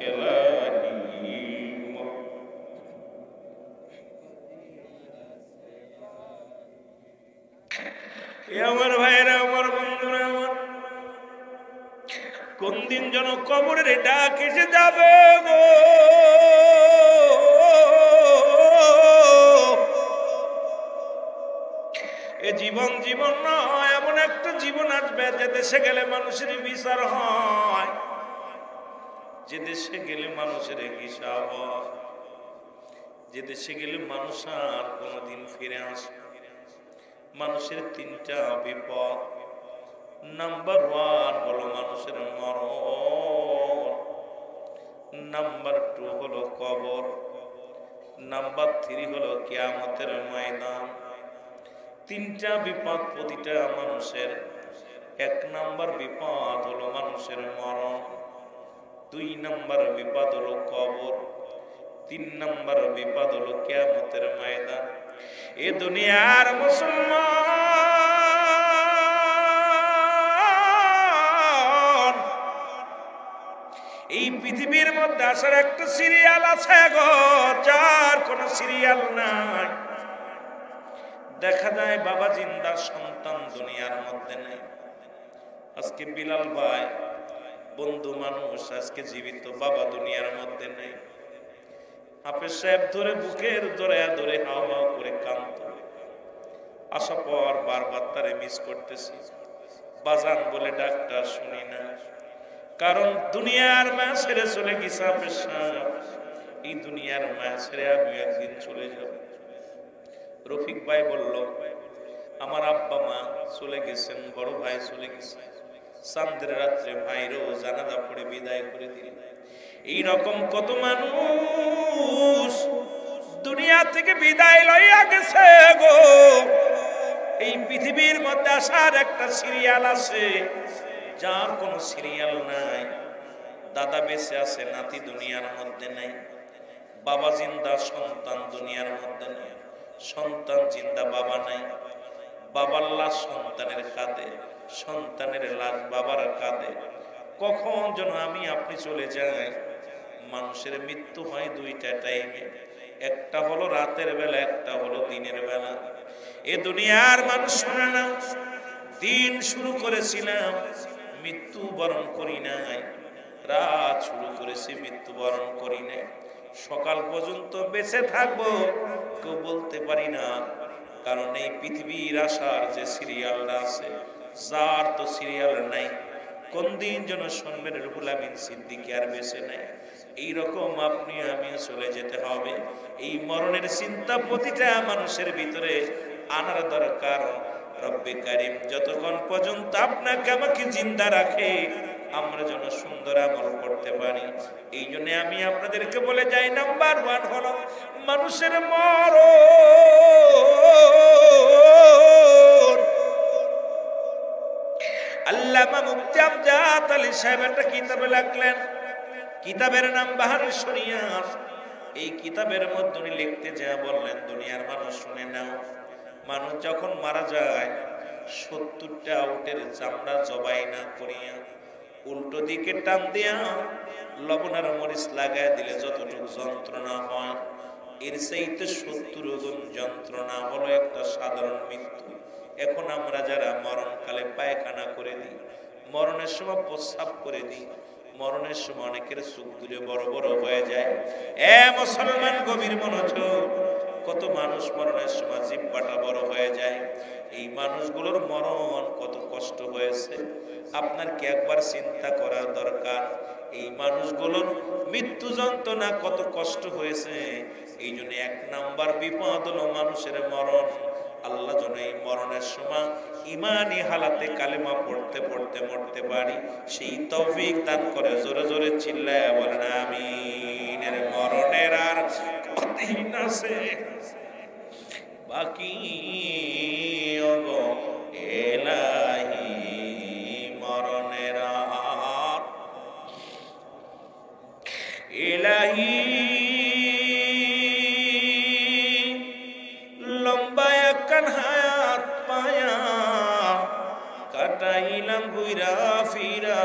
এলাহি আমার ভাইরা, আমার বন্ধুরা, আমার কোন দিন যেন কবরের ডাক এসে যাবে গো, এ জীবন জীবন নয়, এমন একটা জীবন আসবে যে দেশে গেলে মানুষের বিচার হয়, যে দেশে গেলে মানুষের হিসাব হয়, যে দেশে গেলে মানুষ আর কোনোদিন ফিরে আসে। মানুষের তিনটা বিপদ, নাম্বার 1 হলো মানুষের মরণ, নাম্বার 2 হলো কবর, নাম্বার 3 হলো কিয়ামতের ময়দান। তিনটা বিপদ প্রতিটা মানুষের। 1 নাম্বার বিপদ হলো মানুষের মরণ, 2 নাম্বার বিপদ হলো কবর, 3 নাম্বার বিপদ হলো কিয়ামতের ময়দান। এ দুনিয়ার মুসলমান, এই পৃথিবীর মধ্যে আসার একটা সিরিয়াল আছে গো, যার কোনো সিরিয়াল নাই। দেখা যায় বাবা জিন্দা, সন্তান দুনিয়ার মধ্যে নেই। আজকে বিলাল ভাই বন্ধু মানুষ আজকে জীবিত, বাবা দুনিয়ার মধ্যে নেই। হাফেজ সাহেব ধরে বুকের ধরে ধরে হাও হাও করে কাঁদত। আসার পর বারবার তারে মিস করতেছি, বাজান বলে ডাক্তার শুনি না, কারণ দুনিয়ার মায়া ছেড়ে চলে গেছে হাফেজ সাহেব। এই দুনিয়ার মায়া ছেড়ে আমি একদিন চলে যাব। রফিক ভাই বলল আমার আব্বা মা চলে গেছেন, বড় ভাই চলে গেছে, চাঁদের রাত্রে ভাইরও জানাজা পড়ে বিদায় করে দিল। এইরকম কত মানুষ দুনিয়া থেকে বিদায় লইয়া গেছে গো। এই পৃথিবীর মধ্যে আসার একটা সিরিয়াল আছে, যার কোনো সিরিয়াল নাই। দাদা বেঁচে আছে, নাতি দুনিয়ার মধ্যে নেই। বাবা জিন্দা, সন্তান দুনিয়ার মধ্যে নেই। সন্তান জিন্দা, বাবা নাই। বাবার লাশ সন্তানের কাঁধে, সন্তানের লাশ বাবার কাঁধে। কখন যেন আমি আপনি চলে যাই। মানুষের মৃত্যু হয় 2টা টাইমে, একটা হলো রাতের বেলা, একটা হলো দিনের বেলা। এ দুনিয়ার মানুষ শোনে না, দিন শুরু করেছিলাম মৃত্যু বরণ করি নাই, রাত শুরু করেছি মৃত্যু বরণ করি নাই। সকাল পর্যন্ত বেঁচে থাকবো কেউ বলতে পারি না, কারণ এই পৃথিবীর আসার যে সিরিয়ালটা আছে, যার তো সিরিয়াল নাই। কোন দিন যেন শুনবেন রুহুল আমিন সিদ্দিকী আর বেঁচে নাই। এইরকম আপনি আমিও চলে যেতে হবে। এই মরণের চিন্তা প্রতিটা মানুষের ভিতরে আনার দরকার। রব্বে কারিম যতক্ষণ পর্যন্ত আপনাকে আমাকে জিন্দা রাখে আমরা যেন সুন্দর আমল করতে পারি। এই জন্য আমি আপনাদেরকে বলে যাই, নাম্বার 1 হলো মানুষের মরণ। আল্লামা মুফতি আমজাদ আলী সাহেব একটা কিতাবে লিখলেন, কিতাবের নাম বাহারুস শরিয়াত। এই কিতাবের মধ্যে উনি লিখতে যা বললেন, দুনিয়ার মানুষ শুনে নাও, মানুষ যখন মারা যায় 70টা উটের চামড়া জবাই না করিয়া উল্টো দিকে টান দিয়া লবণ আর মরিচ লাগায় দিলে যতটুকু যন্ত্রণা হয়, এর চাইতে 70 গুণ যন্ত্রণা হলো একটা সাধারণ মৃত্যু। এখন আমরা যারা মরণকালে পায়খানা করে দিই, মরণের সময় প্রস্রাব করে দিই, মরণের সময় অনেকের চোখ দুলে বড় বড় হয়ে যায়। মুসলমান গভীর মনোযোগ, কত মানুষ মরণের সময় জিহ্বাটা বড় হয়ে যায়। এই মানুষগুলোর মরণ কত কষ্ট হয়েছে আপনার কি একবার চিন্তা করার দরকার। এই মানুষগুলোর মৃত্যু যন্ত্রণা কত কষ্ট হয়েছে। এই জন্য 1 নাম্বার বিপদ হলো মানুষের মরণ। আল্লাহ যেন এই মরণের সময় ইমানি হালাতে কালেমা পড়তে পড়তে মরতে পারি, সেই তৌফিক দান করে। জোরে জোরে চিল্লায় বলেন আমিন। এর মরণের আর কতদিন আছে বাকি ওগো এলাহি, মরণের আর এলাহি লম্বা একখান হায়াত পায়া কাটাইলাম ঘুরা ফিরা,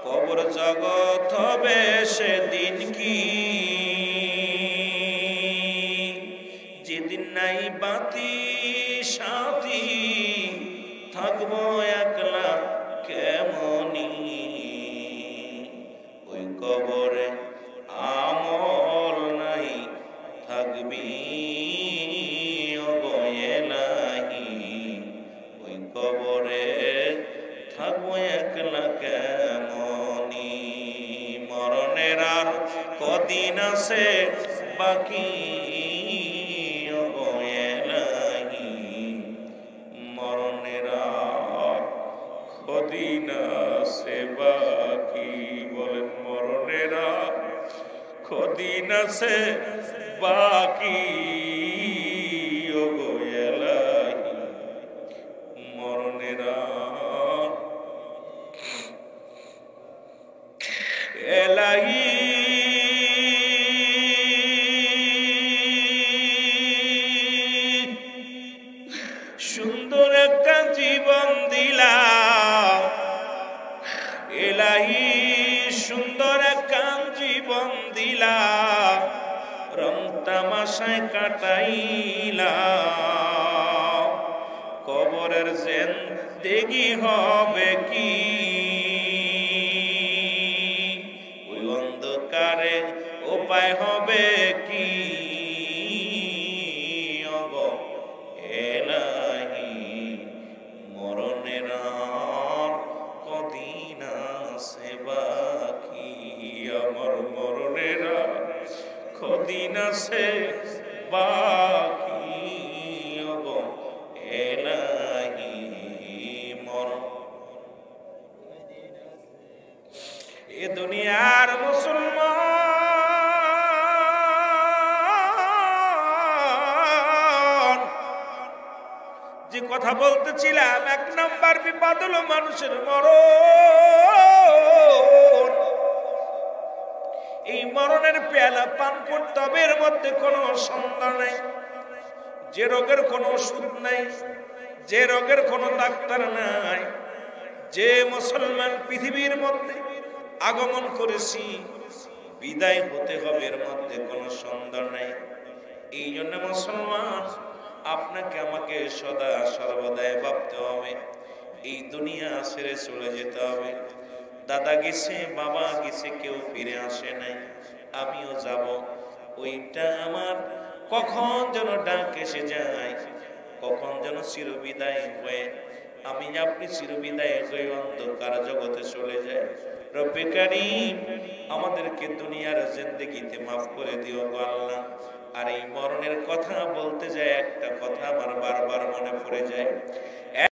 কবর জগৎ হবে সেদিন কি, যেদিন নাই বাতি সাথী থাকবো একলা কেমনি, ওই কবরে আমল নাই থাকবি ওগো এলাহি, ওই কবরে থাকবো একলা কেমনি। মরণের আর কদিন আছে বাকি ওগো এলাহি, মরণের আর কদিন আছে বাকি। বলেন মরণের আর কদিন আছে বাকি ওগো এলাহি, মরণের আর এলাহি। সুন্দর একটা জীবন দিলা এলাহি, সুন্দর একটা জীবন দিলা, রং তামাশায় কাটাইলা, কবরের জিন্দেগি হবে কি, ওই অন্ধকারে উপায় হবে কি ওগো এলাহি, মরণের আর কদিন আছে বাকি, আমার মরণের আর কদিন আছে বাকি ওগো এলাহি, মরণ। এ দুনিয়ার মুসলমান যে কথা বলতেছিলাম, 1 নাম্বার বিপদ হলো মানুষের মরণ। এই মরণের পেয়ালা পান করতে হবে, এর মধ্যে কোনো সন্দেহ নাই। যে রোগের কোনো ওষুধ নাই, যে রোগের কোনো ডাক্তার নাই, যে মুসলমান পৃথিবীর মধ্যে আগমন করেছি বিদায় হতে হবে, এর মধ্যে কোনো সন্দেহ নাই। এই জন্য মুসলমান আপনাকে আমাকে সদা সর্বদাই ভাবতে হবে, এই দুনিয়া ছেড়ে চলে যেতে হবে। দাদা গেছে, বাবা গেছে, কেউ ফিরে আসে নাই, আমিও যাব। ওইটা আমার কখন যেন ডাক এসে যায়, কখন যেন চিরবিদায় হয়ে আমি আপনি চিরবিদায় হয়ে অন্ধকার জগতে চলে যায়। রব্বে কারীম আমাদেরকে দুনিয়ার জিন্দেগিতে মাফ করে দিও গো আল্লাহ। আর এই মরণের কথা বলতে যায় একটা কথা আমার বারবার মনে পড়ে যায়।